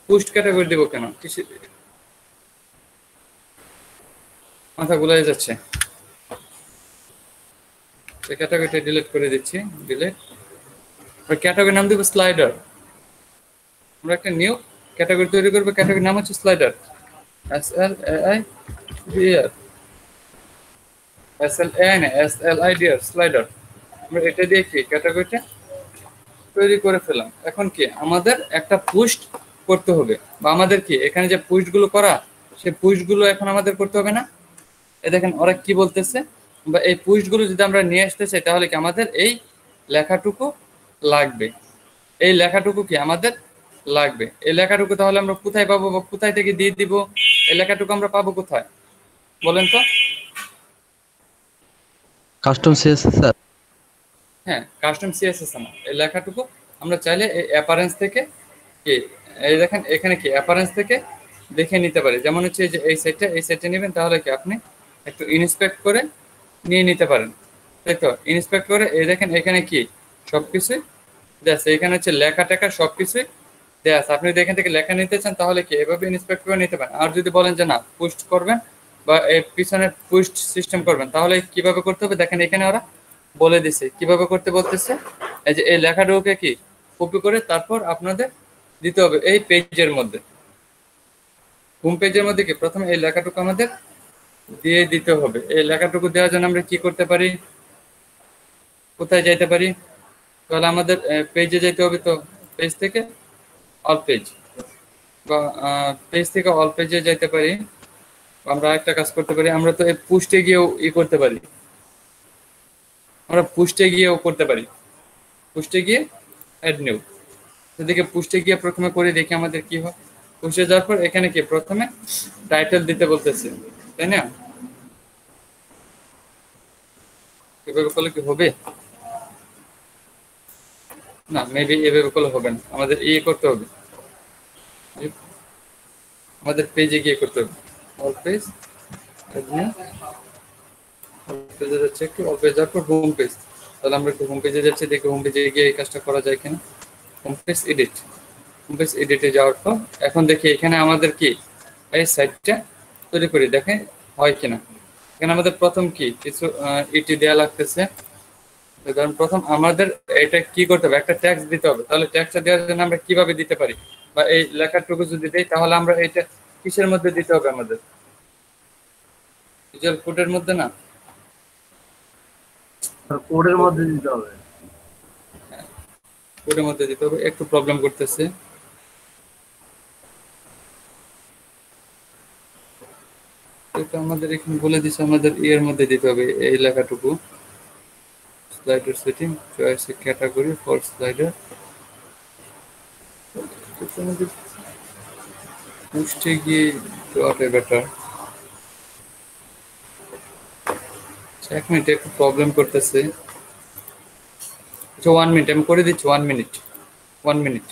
পোস্ট ক্যাটাগরি দেবো কেন? কিছু মাথা গুলাই যাচ্ছে। ক্যাটাগরিটা ডিলিট করে দিচ্ছি, ডিলিট। ক্যাটাগরির নাম দিব স্লাইডার। আমরা একটা নিউ ক্যাটাগরি তৈরি করবো, ক্যাটাগরির নাম হচ্ছে স্লাইডার। SLAIDR slider. আমরা এটা দিয়ে কি ক্যাটাগরিটা তৈরি করে ফেলাম। এখন কি আমাদের একটা পোস্ট করতে হবে, বা আমাদের কি এখানে যে পোস্ট গুলো করা, সেই পোস্ট গুলো এখন আমাদের করতে হবে না? এই দেখেন ওরা কি বলতেছে, বা এই পোস্ট গুলো যদি আমরা নিয়ে আসতে চাই তাহলে কি আমাদের এই লেখাটুকু লাগবে। এই লেখাটুকু কি আমাদের লাগবে। এই লেখাটুকু তাহলে আমরা কোথায় পাবো, বা কোথায় থেকে দিয়ে দিব? এই লেখাটুকু আমরা পাবো কোথায় বলেন তো? Custom CSS sir. হ্যাঁ, কাস্টম সিএসএস না, এই লেখাটুকু আমরা চাইলে এই অ্যাপারেন্স থেকে কি, এই দেখেন এখানে কি অ্যাপারেন্স থেকে দেখে নিতে পারি। যেমন হচ্ছে যে এই সাইটটা নেবেন, তাহলে কি আপনি একটু ইন্সপেক্ট করে নিয়ে নিতে পারেন, তাই তো? ইন্সপেক্ট করে এই দেখেন এখানে কি সবকিছু দেয়া আছে। এখানে হচ্ছে লেখা টেখা সবকিছুই দেয়া আছে। আপনি যদি এখান থেকে লেখা নিতে চান তাহলে কি এভাবে ইন্সপেক্ট করে নিতে পারেন। আর যদি বলেন যে না পোস্ট করবেন বা এই পিছনে পোস্ট সিস্টেম করবেন, তাহলে কিভাবে করতে হবে দেখেন এখানে ওরা বলে দিছে কিভাবে করতে বলতেছে। এই যে এই লেখাটুকুকে কি কপি করে তারপর আপনাদের দিতে হবে এই পেজের মধ্যে। হোম পেজের মধ্যে কি প্রথমে এই লেখাটুকু আমাদের দিয়ে দিতে হবে। এই লেখাটুকু দেওয়ার জন্য আমরা কি করতে পারি, কোথায় যাইতে পারি? তাহলে আমাদের পেজে যেতে হবে। তো পেজ থেকে অল পেজ, বা পেজ থেকে অল পেজে যেতে পারি। আমরা একটা কাজ করতে পারি, আমরা তো এই পোস্টে গিয়েও করতে পারি। আমরা পোস্টে গিয়েও করতে পারি। পোস্টে গিয়ে অ্যাড নিউ, সেদিকে পোস্টে গিয়ে প্রথমে করে দেখি আমাদের কি হয়। পোস্টে যাওয়ার পর এখানে কি প্রথমে টাইটেল দিতে বলতেছে, তাই না? এভাবে করলে কি হবে? না, মেবি এভাবে করলে হবে না। আমাদের করতে হবে, আমাদের পেজে গিয়ে করতে হবে। অল পেজ, পেজে যাচ্ছে একটু, অল পেজ যাওয়ার পর হোম পেজ। তাহলে আমরা একটু হোম পেজে যাচ্ছি, দেখি হোম পেজে গিয়ে এই কাজটা করা যায় কিনা। Home page edit, home page এডিটে যাওয়ার পর এখন দেখি এখানে আমাদের কি এই সাইটটা তৈরি করি, দেখেন হয় কিনা। এখানে আমাদের প্রথম কি কিছু ইটি দেওয়া লাগতেছে। কারণ প্রথম আমাদের এটা কি করতে হবে, একটা ট্যাক্স দিতে হবে। তাহলে ট্যাক্সটা দেওয়ার জন্য আমরা কিভাবে দিতে পারি, বা এই লেখাটুকু যদি দেই তাহলে আমরা এটা কিসের মধ্যে দিতে হবে? আমাদের ভিজুয়াল কোডের মধ্যে না, কোডের মধ্যে দিতে হবে। কোডের মধ্যে দিতে হবে। একটু প্রবলেম করতেছে। এটা আমাদের এখানে বলে দিচ্ছে আমাদের এর মধ্যে দিতে হবে এই লেখাটুকু। Slider setting, choice category for slider. আমাদের পোস্টে গিয়ে দেওয়াটা বেটার। এক মিনিট, একটু প্রবলেম করতেছে। আচ্ছা 1 মিনিট আমি করে দিচ্ছি। 1 মিনিট, 1 মিনিট।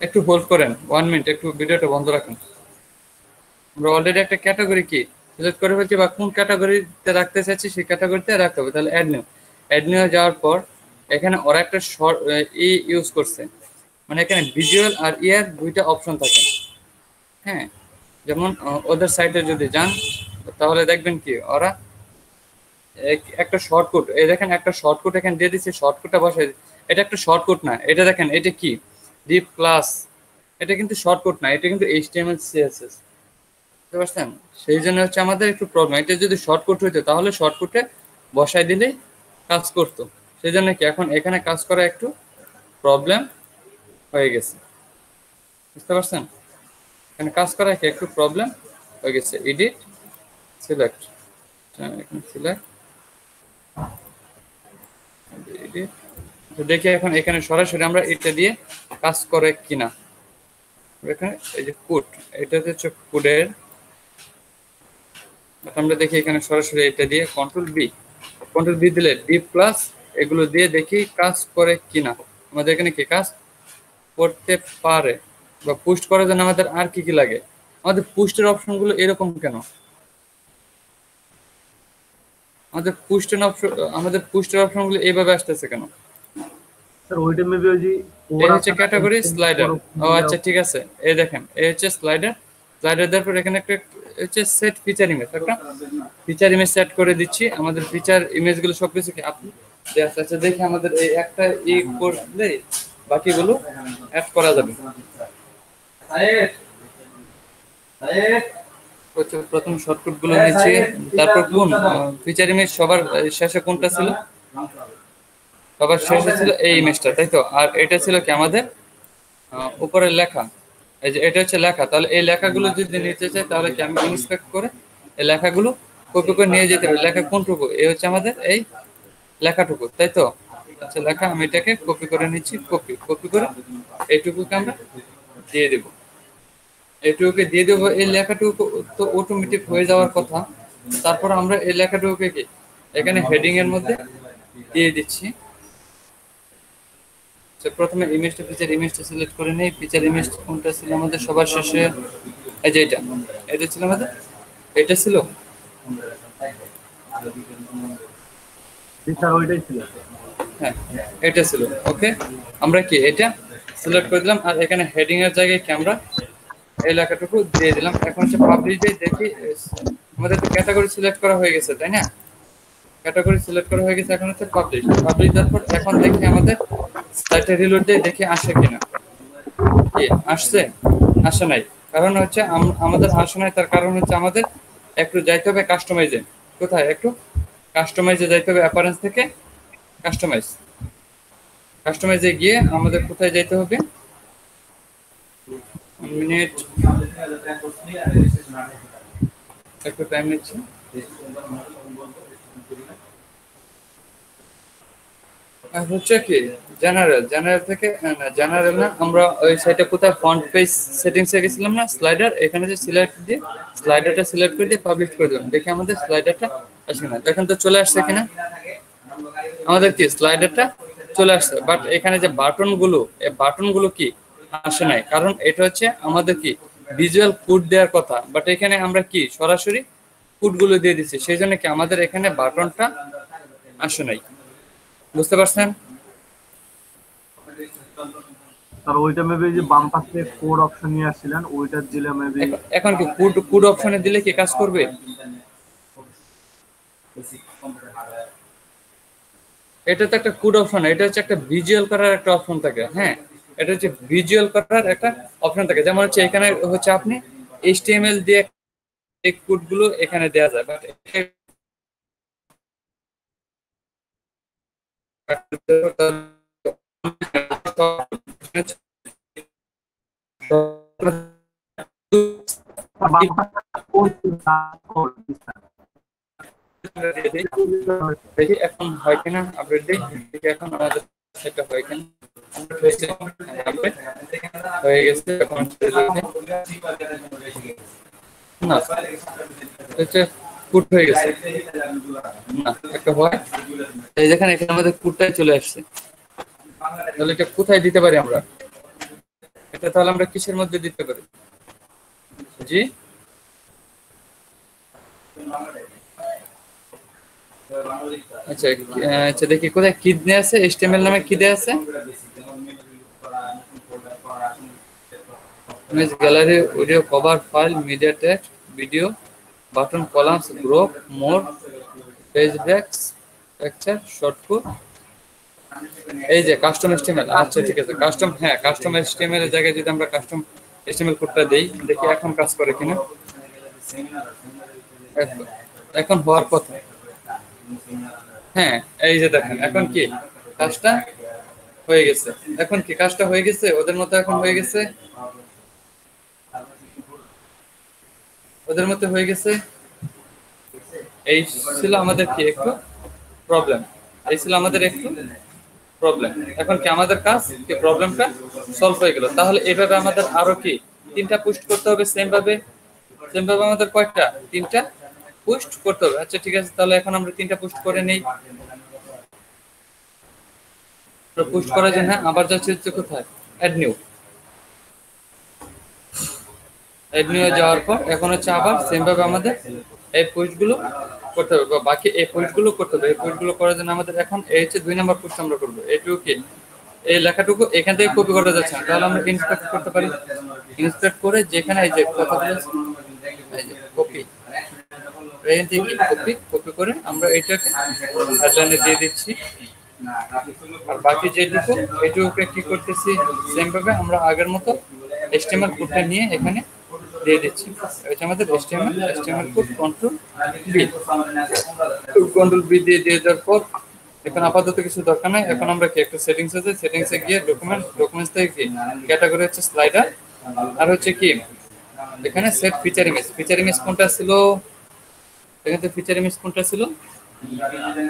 একটু হোল্ড করেন, 1 মিনিট, একটু ভিডিওটা বন্ধ রাখুন। আমরা অলরেডি একটা ক্যাটাগরি কি সিলেক্ট করে ফেলছি, বা কোন ক্যাটাগরিতে রাখতে চাচ্ছি সেই ক্যাটাগরিতে রাখতে হবে। তাহলে অ্যাড নিউ যাওয়ার পর এখানে ওরা একটা শর্ট ইউজ করছে, মানে এখানে ভিজুয়াল আর ইয়ার দুইটা অপশন থাকে। হ্যাঁ, যেমন ওদের সাইটে যদি যান তাহলে দেখবেন কি ওরা একটা শর্টকাট, এই দেখেন একটা শর্টকাট এখানে দিয়ে দিচ্ছে, শর্টকাটটা বসাই। এটা একটা শর্টকাট না, এটা দেখেন এটা কি ডিপ ক্লাস, এটা কিন্তু শর্টকাট না, এটা কিন্তু HTML CSS। বুঝতে পারছেন? সেই জন্য হচ্ছে আমাদের একটু প্রবলেম। এটা যদি শর্টকাট হইতো তাহলে শর্টকাটে বসাই দিলেই কাজ করতো। সেই জন্য কি এখন এখানে কাজ করা একটু প্রবলেম হয়ে গেছে। বুঝতে পারছেন? এখানে কাজ করা কি একটু প্রবলেম হয়ে গেছে। এডিট, সিলেক্ট, এখানে সিলেক্ট, এডিট। দেখি এখন এখানে সরাসরি আমরা এটা দিয়ে কাজ করে কিনা। এখানে এই যে কোড, এটা হচ্ছে কোডের, আমরা দেখি এখানে সরাসরি এটা দিয়ে কন্ট্রোল বি দিলে বি প্লাস এগুলো দিয়ে দেখি কাজ করে কিনা। আমাদের এখানে কি কাজ করতে পারে বা পুস্ট করার জন্য আমাদের আর কি কি লাগে। আমাদের পুস্টের অপশনগুলো এরকম কেন? আমাদের পুস্টের অপশনগুলো এইভাবে আসতেছে কেন? স্যার ওইটা মেবি ওই যে এই হচ্ছে ক্যাটাগরি স্লাইডার। ও আচ্ছা ঠিক আছে, এই দেখেন এই হচ্ছে স্লাইডার। দেওয়ার পর এখানে একটা হচ্ছে সেট ফিচার ইমেজ, একটা ফিচার ইমেজ সেট করে দিচ্ছি। আমাদের ফিচার ইমেজগুলো সবকিছু কি আপনি আচ্ছা দেখি আমাদের এই একটা করলে বাকিগুলো অ্যাড করা যাবে। হচ্ছে প্রথম শর্টকাট গুলো নিচ্ছি, তারপর কোন ফিচার ইমেজ সবার শেষে কোনটা ছিল? সবার শেষে ছিল এই ইমেজটা, তাই তো? আর এটা ছিল কি আমাদের উপরে লেখা। এই যে এটা হচ্ছে লেখা, তাহলে এই লেখাগুলো যদি নিতে চাই তাহলে কি আমি ইন্সপেক্ট করে এই লেখাগুলো কপি করে নিয়ে যেতে হবে। লেখা কোনটুকু? এই হচ্ছে আমাদের এই লেখাটুকু, তাই তো? আচ্ছা লেখা, আমি এটাকে কপি করে নিচ্ছি। কপি করে এইটুকুকে আমরা দিয়ে দেব। এইটুকুকে দিয়ে দেবো। এই লেখাটুকু তো অটোমেটিক হয়ে যাওয়ার কথা। তারপর আমরা এই লেখাটুকুকে কি এখানে হেডিং এর মধ্যে দিয়ে দিচ্ছি। প্রথমে ফিচার ইমেজটা সিলেক্ট করে নেই। ফিচার ইমেজ কোনটা ছিল আমাদের সবার শেষে? এই যে এটা ছিল আমাদের, এটা ছিল। স্যার ওইটাই ছিল। হ্যাঁ এটা ছিল। ওকে, আমরা কি এটা সিলেক্ট করে দিলাম। আর এখানে হেডিং এর জায়গায় কি আমরা এই লেখাটুকু দিয়ে দিলাম। এখন হচ্ছে পাবলিশ দিয়ে দেখি আমাদের তো ক্যাটাগরি সিলেক্ট করা হয়ে গেছে, তাই না? ক্যাটাগরি সিলেক্ট করা হয়ে গেছে। এখন হচ্ছে পাবলিশ দেওয়ার পর এখন দেখি আমাদের সাইটে রিলোড দিয়ে দেখি আসে কিনা। কি আসছে? আসে নাই। কারণ হচ্ছে আমাদের আসে নাই, তার কারণ হচ্ছে আমাদের একটু যাইতে হবে কাস্টমাইজে। কোথায়? একটু কাস্টমাইজে যাইতে হবে। অ্যাপারেন্স থেকে কাস্টমাইজে গিয়ে আমাদের কোথায় যাইতে হবে? মিনিট, একটু টাইম নিচ্ছি। আর হচ্ছে কি জেনারেল থেকে জেনারেল না, আমরা ওই সাইটে কোথায় ফন্ট পেজ সেটিংস এ গেছিলাম না, স্লাইডার। এখানে যে সিলেক্ট দিয়ে স্লাইডারটা সিলেক্ট করে দিয়ে পাবলিশ করে দিলাম। দেখি আমাদের স্লাইডারটা আসে কিনা। এখন তো চলে আসছে কিনা আমাদের কি স্লাইডারটা চলে আসছে। বাট এখানে যে বাটনগুলো, এই বাটনগুলো কি আসে নাই। কারণ এটা হচ্ছে আমাদের কি ভিজুয়াল কোড দেওয়ার কথা, বাট এখানে আমরা কি সরাসরি কোডগুলো দিয়ে দিচ্ছি। সেই জন্য কি আমাদের এখানে বাটনটা আসে নাই। বুঝতে পারছেন? স্যার ওইটা মেবি যে বাম পাশে কোড অপশন নিয়ে আসছিলেন ওইটা দিলে মেবি। এখন কি কোড অপশনে দিলে কি কাজ করবে? এটা তো একটা কোড অপশন, এটা হচ্ছে একটা ভিজুয়াল করার একটা অপশন থাকে। হ্যাঁ, এটা হচ্ছে ভিজুয়াল করার একটা অপশন থাকে। যেমন হচ্ছে এখানে হচ্ছে আপনি এইচটিএমএল দিয়ে এই কোডগুলো এখানে দেওয়া যায়, বাট দেখি এখন হয় কিনা আপডেট দিই। দেখি এখন আমাদের সেটা হয় কিনা। হয়ে গেছে। এখন না হচ্ছে পুট হয়ে গেছে না, একটা হয় এই যেখানে এখানে আমাদের পুটটাই চলে আসছে। তাহলে এটা কোথায় দিতে পারি আমরা? এটা তাহলে আমরা কিসের মধ্যে দিতে পারি? জি আচ্ছা আচ্ছা দেখি কোথায় কি দেয়া আছে। এইচটিএমএল নামে কি দেয়া আছে? Image gallery, audio cover, file, media text, video, button, columns, group, more, page breaks, texture, shortcut. এই যে কাস্টম এইচটিএমএল। আচ্ছা ঠিক আছে, কাস্টম এইচটিএমএল এর জায়গায় যদি আমরা কাস্টম এইচটিএমএল কোডটা দেই, দেখি এখন কাজ করে কিনা। এখন হওয়ার কথা। হ্যাঁ, এই যে দেখেন এখন কি কাজটা হয়ে গেছে। এখন কি কাজটা হয়ে গেছে, ওদের মতো এখন হয়ে গেছে, ওদের মতো হয়ে গেছে। এই ছিল আমাদের কি একটু প্রবলেম, এই ছিল আমাদের একটু প্রবলেম। এখন কি আমাদের কাজ কি প্রবলেমটা সলভ হয়ে গেল। তাহলে এইভাবে আমাদের আরো কি 3টা পুশ করতে হবে সেম ভাবে। সেম ভাবে আমাদের কয়টা 3টা পুশ করতে হবে। আচ্ছা ঠিক আছে, তাহলে এখন আমরা 3টা পুশ করে নেই। পুশ করার জন্য আবার যাচ্ছে হচ্ছে কোথায়, অ্যাড নিউ। অ্যাড নিউ যাওয়ার পর এখন হচ্ছে আবার সেম ভাবে আমাদের এই পুশগুলো করতে হবে, বা বাকি এই পুশগুলো করতে হবে। এই পুশগুলো করার জন্য আমাদের এখন এই হচ্ছে 2 নাম্বার পুশ আমরা করবো। এইটুকু কি এই লেখাটুকু এখান থেকে কপি করা যাচ্ছে না, তাহলে আমরা ইন্সপেক্ট করতে পারি। ইন্সপেক্ট করে যেখানে এই যে কথাগুলো এই যে কপি, এখান থেকে কপি কপি করে আমরা এটাকে হেডলাইনে দিয়ে দিচ্ছি। আর বাকি যেটুকু এটুকুকে কি করতেছি সেম ভাবে আমরা আগের মতো HTML কোডটা নিয়ে এখানে দিয়ে দিচ্ছি। এটা আমাদের HTML কোড কন্ট্রোল বি দিয়ে দেওয়ার পর এখন আপাতত কিছু দরকার নাই। এখন আমরা কি একটা সেটিংস আছে, সেটিংসে গিয়ে ডকুমেন্টস থেকে কি ক্যাটাগরি হচ্ছে স্লাইডার, আর হচ্ছে কি এখানে set feature image. Feature image কোনটা ছিল, এখানে তো ফিচার ইমেজ কোনটা ছিল,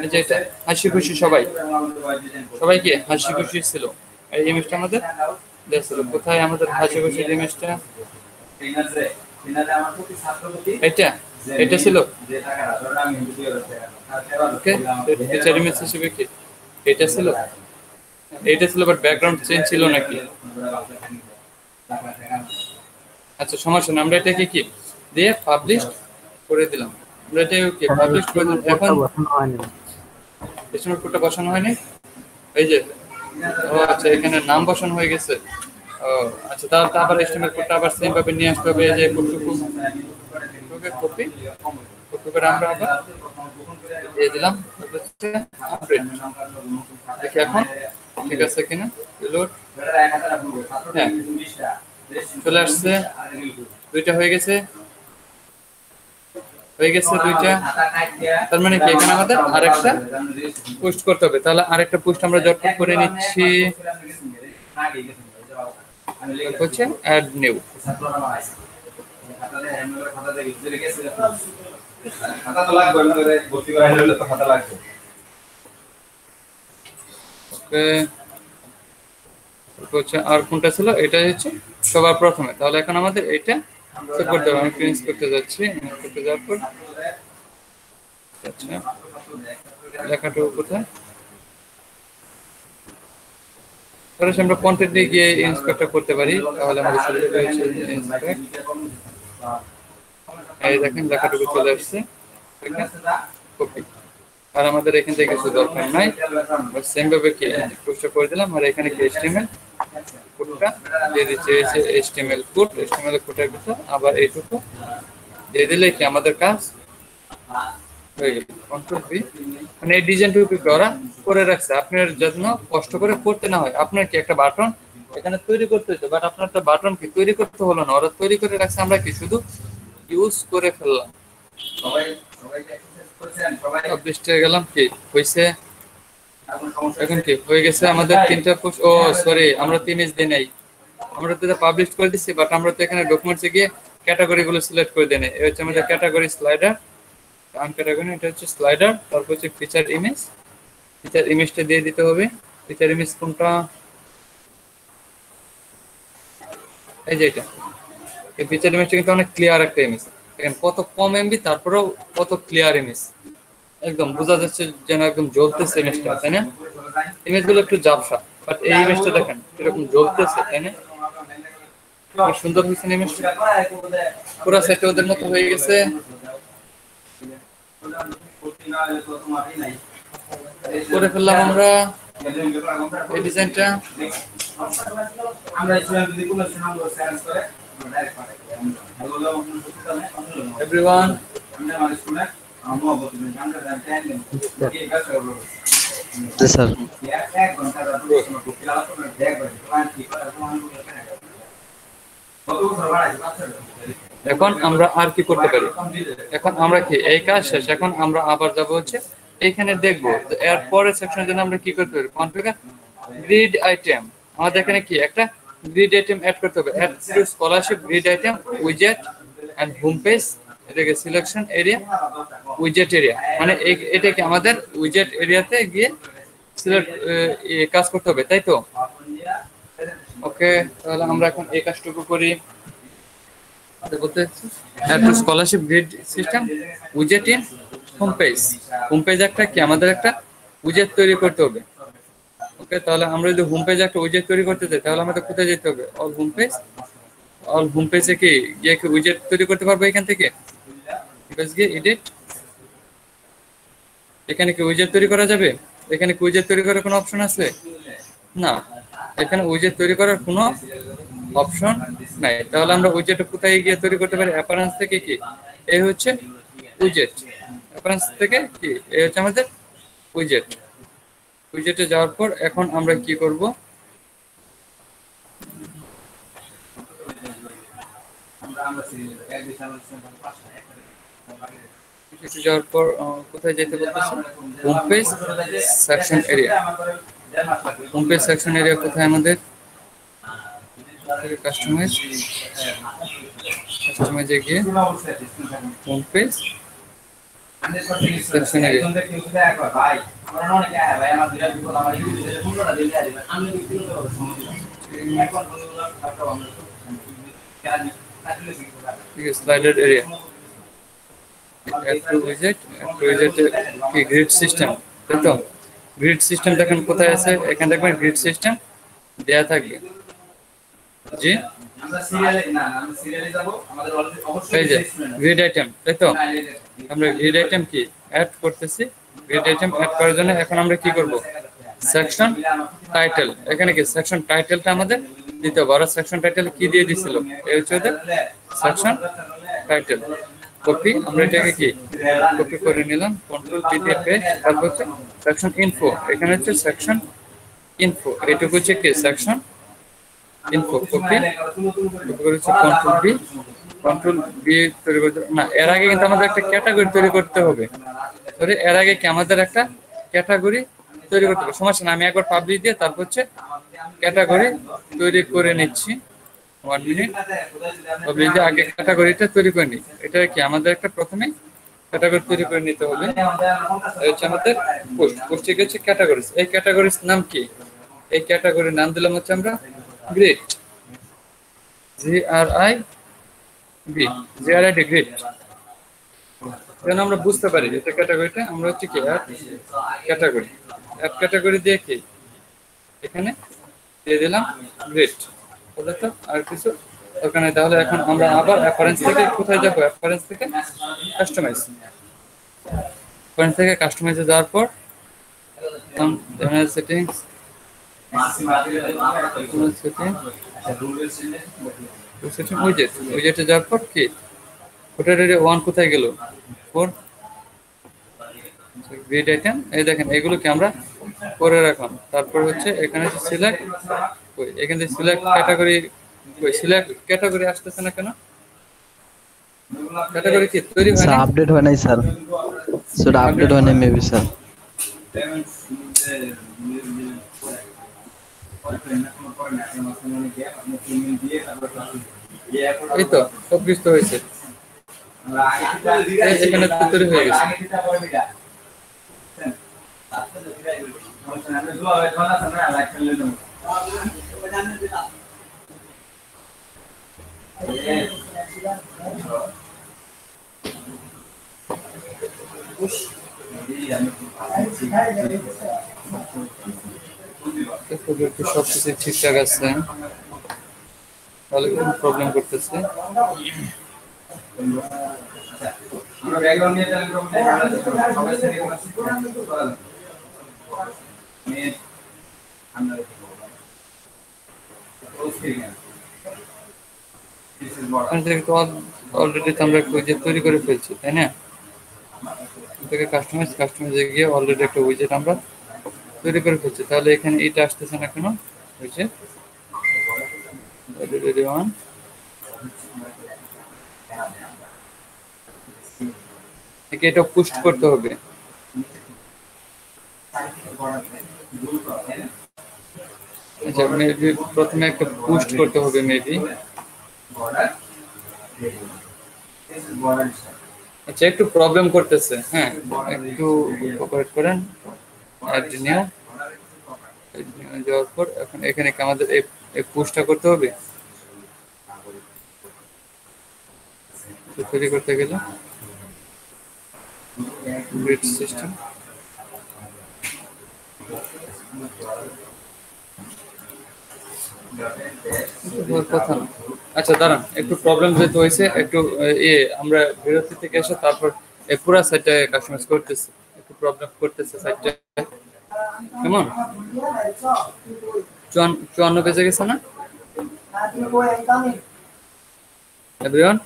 এই যে এটা হাসি খুশি সবাই কি হাসি খুশি ছিল। এই ইমেজটা আমাদের দেখছিল কোথায়, আমাদের হাসি খুশি ইমেজটা এটা এটা ছিল। ওকে, ফিচার ইমেজ হিসেবে কি এটা ছিল, এটা ছিল, বাট ব্যাকগ্রাউন্ড চেঞ্জ ছিল নাকি। আচ্ছা সমস্যা না, আমরা এটাকে কি দিয়ে পাবলিশ করে দিলাম। আমরা এটাকে কি পাবলিশ করে দিলাম। এখন HTML কোডটা বসানো হয়নি, এই যে ও আচ্ছা এখানে নাম বসানো হয়ে গেছে। ও আচ্ছা, তাহলে আবার HTML কোডটা আবার সেম ভাবে নিয়ে আসতে হবে। এই যে কপি করে আমরা আবার দিয়ে দিলাম। আপডেট দেখি এখন ঠিক আছে কিনা, রিলোড। হ্যাঁ চলে আসছে, 2টা হয়ে গেছে, হয়ে গেছে 2টা। তার মানে কি এখানে আমাদের আরেকটা পোস্ট করতে হবে। তাহলে আরেকটা পোস্ট আমরা জটপট করে নিচ্ছি, হচ্ছে অ্যাড নিউ। হচ্ছে আর কোনটা ছিল, এটা হচ্ছে সবার প্রথমে। তাহলে এখন আমাদের এটা সেভ করতে হবে। আমি প্রিন্ট করতে যাচ্ছি, করতে যাওয়ার পর আচ্ছা লেখাটুকু কোথায়, তাহলে আমরা কন্টেন্টে গিয়ে ইন্সপেক্টর করতে পারি। তাহলে আমাদের সুবিধা হচ্ছে ইন্সপেক্ট, এই দেখেন লেখাটুকু চলে আসছে, কপি। আর আমাদের এখান থেকে কিছু দরকার নাই, সেম ভাবে কি পোস্টটা করে দিলাম। আর এখানে কি HTML কোডটা দিয়ে দিচ্ছি, HTML কোডের ভিতর আবার এইটুকু দিয়ে দিলে কি আমাদের কাজ হয়ে গেল। কন্ট্রোল বি, মানে এই ডিজাইনটুকু ওরা করে রাখছে আপনার জন্য, কষ্ট করে করতে না হয়। আপনার কি একটা বাটন এখানে তৈরি করতে হতো, বাট আপনার একটা বাটন কি তৈরি করতে হলো না, ওরা তৈরি করে রাখছে, আমরা কি শুধু ইউজ করে ফেললাম। পাবলিশে গেলাম, কি হয়েছে এখন কি হয়ে গেছে আমাদের 3টা পোস্ট। ও সরি, আমরা তো ইমেজ দিই নাই, আমরা তো পাবলিশ করে দিচ্ছি, বাট আমরা তো এখানে ডকুমেন্টসে গিয়ে ক্যাটাগরি গুলো সিলেক্ট করে দিই নাই। এই হচ্ছে আমাদের ক্যাটাগরি স্লাইডার, ক্যাটাগরি এটা হচ্ছে স্লাইডার। তারপর হচ্ছে ফিচার ইমেজটা দিয়ে দিতে হবে। ফিচার ইমেজ কোনটা, এই যে এটা। এই ফিচার ইমেজটা কিন্তু অনেক ক্লিয়ার একটা ইমেজ, দেখেন কত কম এমবি, তারপরেও কত ক্লিয়ার ইমেজ, একদম বোঝা যাচ্ছে যেন একদম জ্বলতেছে ইমেজটা, তাই না? ইমেজগুলো একটু ঝাপসা, বাট এই ইমেজটা দেখেন এরকম জ্বলতেছে, তাই না? সুন্দর হয়েছে ইমেজটা, পুরো সেট ওদের মতো হয়ে গেছে। করে ফেললাম আমরা এই ডিজাইনটা। এভরিওয়ান স্যার এখন আমরা আর কি করতে পারি? এখন আমরা কি এই কাজ শেষ, এখন আমরা আবার যাব হচ্ছে এইখানে দেখবো এর পরের সেকশনের জন্য আমরা কি করতে পারি, কনফিগার গ্রিড আইটেম। আমাদের এখানে কি একটা গ্রিড আইটেম অ্যাড করতে হবে, add to scholarship grid item উইজেট এন্ড হোম পেজ, এটাকে সিলেকশন এরিয়া উইজেট এরিয়া, মানে এটা কি আমাদের উইজেট এরিয়াতে গিয়ে সিলেক্ট কাজ করতে হবে, তাই তো? ওকে, তাহলে আমরা এখন এই কাজটুকু করি। বলতে একটা স্কলারশিপ গ্রিড সিস্টেম উইজেট in home page. Home page একটা কি আমাদের একটা উইজেট তৈরি করতে হবে। ওকে, তাহলে আমরা যদি হোম পেজ একটা উইজেট তৈরি করতে চাই তাহলে আমাদের কোথায় যেতে হবে? All home page. All home পেজে কি গিয়ে কি উইজেট তৈরি করতে পারবো এখান থেকে? পেজ গিয়ে এডিট, এখানে কি উইজেট তৈরি করা যাবে? এখানে কি উইজেট তৈরি করার কোনো অপশন আছে? না, এখানে উইজেট তৈরি করার কোনো অপশন নাই। তাহলে আমরা উইজেট কোথায় গিয়ে তৈরি করতে পারি? অ্যাপারেন্স থেকে কি এই হচ্ছে উইজেট, অ্যাপারেন্স থেকে কি এই হচ্ছে আমাদের উইজেট। উইজেটে যাওয়ার পর এখন আমরা কি করব? উইজেটে যাওয়ার পর কোথায় যেতে বলতেছে? Home page section area. Home page section area কোথায় আমাদের? কাস্টমাইজ, কাস্টমাইজে গিয়ে হোম পেজ সেকশন এরিয়া। ঠিক আছে, স্লাইডার এরিয়া একটু উইজেট, একটু উইজেটে কি গ্রিড সিস্টেম, তাই তো? গ্রিড সিস্টেম দেখেন কোথায় আছে, এখানে দেখবেন গ্রিড সিস্টেম দেয়া থাকবে। জি, এই যে গ্রিড আইটেম, তাই তো? আমরা গ্রিড আইটেম কি অ্যাড করতেছি। গ্রিড আইটেম অ্যাড করার জন্য এখন আমরা কি করব? সেকশন টাইটেল, এখানে কি সেকশন টাইটেলটা আমাদের দিতে হবে। আর সেকশন টাইটেল কি দিয়ে দিছিল? এই হচ্ছে ওদের সেকশন টাইটেল। কপি, আমরা এটাকে কি কপি করে নিলাম, কন্ট্রোল পি দিয়ে পেস্ট। তারপর হচ্ছে সেকশন ইনফো, এখানে হচ্ছে সেকশন ইনফো, এটুকু হচ্ছে কি সেকশন ইনফো। কপি করেছে কন্ট্রোল বি, কন্ট্রোল বি তৈরি করতে না, এর আগে কিন্তু আমাদের একটা ক্যাটাগরি তৈরি করতে হবে। সরি, এর আগে কি আমাদের একটা ক্যাটাগরি তৈরি করতে হবে। সমস্যা না, আমি একবার পাবলিক দিয়ে তারপর হচ্ছে ক্যাটাগরি তৈরি করে নিচ্ছি। 1 মিনিট, পাবলিক দিয়ে আগে ক্যাটাগরিটা তৈরি করে নিই। এটা কি আমাদের একটা প্রথমে ক্যাটাগরি তৈরি করে নিতে হবে। এই হচ্ছে আমাদের পোস্ট, পোস্টে গেছে ক্যাটাগরিজ। এই ক্যাটাগরিজ নাম কি? এই ক্যাটাগরির নাম দিলাম হচ্ছে আমরা গ্রিড, GRID, GRID গ্রিড। যেন আমরা বুঝতে পারি এটা ক্যাটাগরিটা আমরা হচ্ছে কি অ্যাড ক্যাটাগরি। অ্যাড ক্যাটাগরি দিয়ে কি এখানে দিয়ে দিলাম গ্রিড, বলে তো আর কিছু ওখানে। তাহলে এখন আমরা আবার অ্যাপারেন্স থেকে কোথায় যাবো? অ্যাপারেন্স থেকে কাস্টমাইজ, অ্যাপারেন্স থেকে কাস্টমাইজে যাওয়ার পর জেনারেল সেটিংস, উইজেট, উইজেটে যাওয়ার পর কি ওটার এরিয়া 1 কোথায় গেল? 4 গ্রিড আইটেম। এই দেখেন এগুলো কি আমরা করে রাখলাম। তারপর হচ্ছে এখানে সিলেক্ট, এখান থেকে সিলেক্ট ক্যাটাগরি, সিলেক্ট ক্যাটাগরি আসতেছে না কেন? ক্যাটাগরি কি তৈরি হয় স্যার না? আপডেট হয় নাই স্যার, সেটা আপডেট হয় নাই মেবি স্যার। এই তো সব কিছু তো হয়েছে, এখানে তো তৈরি হয়ে গেছে। সবকিছু ঠিকঠাক আছে, তাহলে কোনো প্রবলেম করতেছে। অলরেডি তো আমরা উইজেট তৈরি করে ফেলছি, তাই না? থেকে কাস্টমাইজ, কাস্টমাইজে গিয়ে অলরেডি একটা উইজেট আমরা তৈরি করে ফেলছি। তাহলে এখানে এইটা আসতেছে না কেন? উইজেট নাকি এটা পুশ করতে হবে? আচ্ছা, মেবি প্রথমে একটা পুশ করতে হবে মেবি। আচ্ছা, একটু প্রবলেম করতেছে, হ্যাঁ, একটু কোঅপারেট করেন। অ্যাড নিউ যাওয়ার পর এখন এখানে কি আমাদের এই পুশটা করতে হবে? তৈরি করতে গেলে গ্রিড সিস্টেম, কথা না। আচ্ছা দাঁড়ান, একটু প্রবলেম যেহেতু হয়েছে, একটু আমরা বিরতি থেকে এসে তারপর এই পুরো সাইটটা কাস্টমাইজ করতেছি, একটু প্রবলেম করতেছে সাইটটা। কেমন 54 বেজে গেছে না এভরিওয়ান?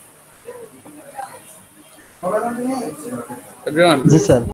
জি স্যার।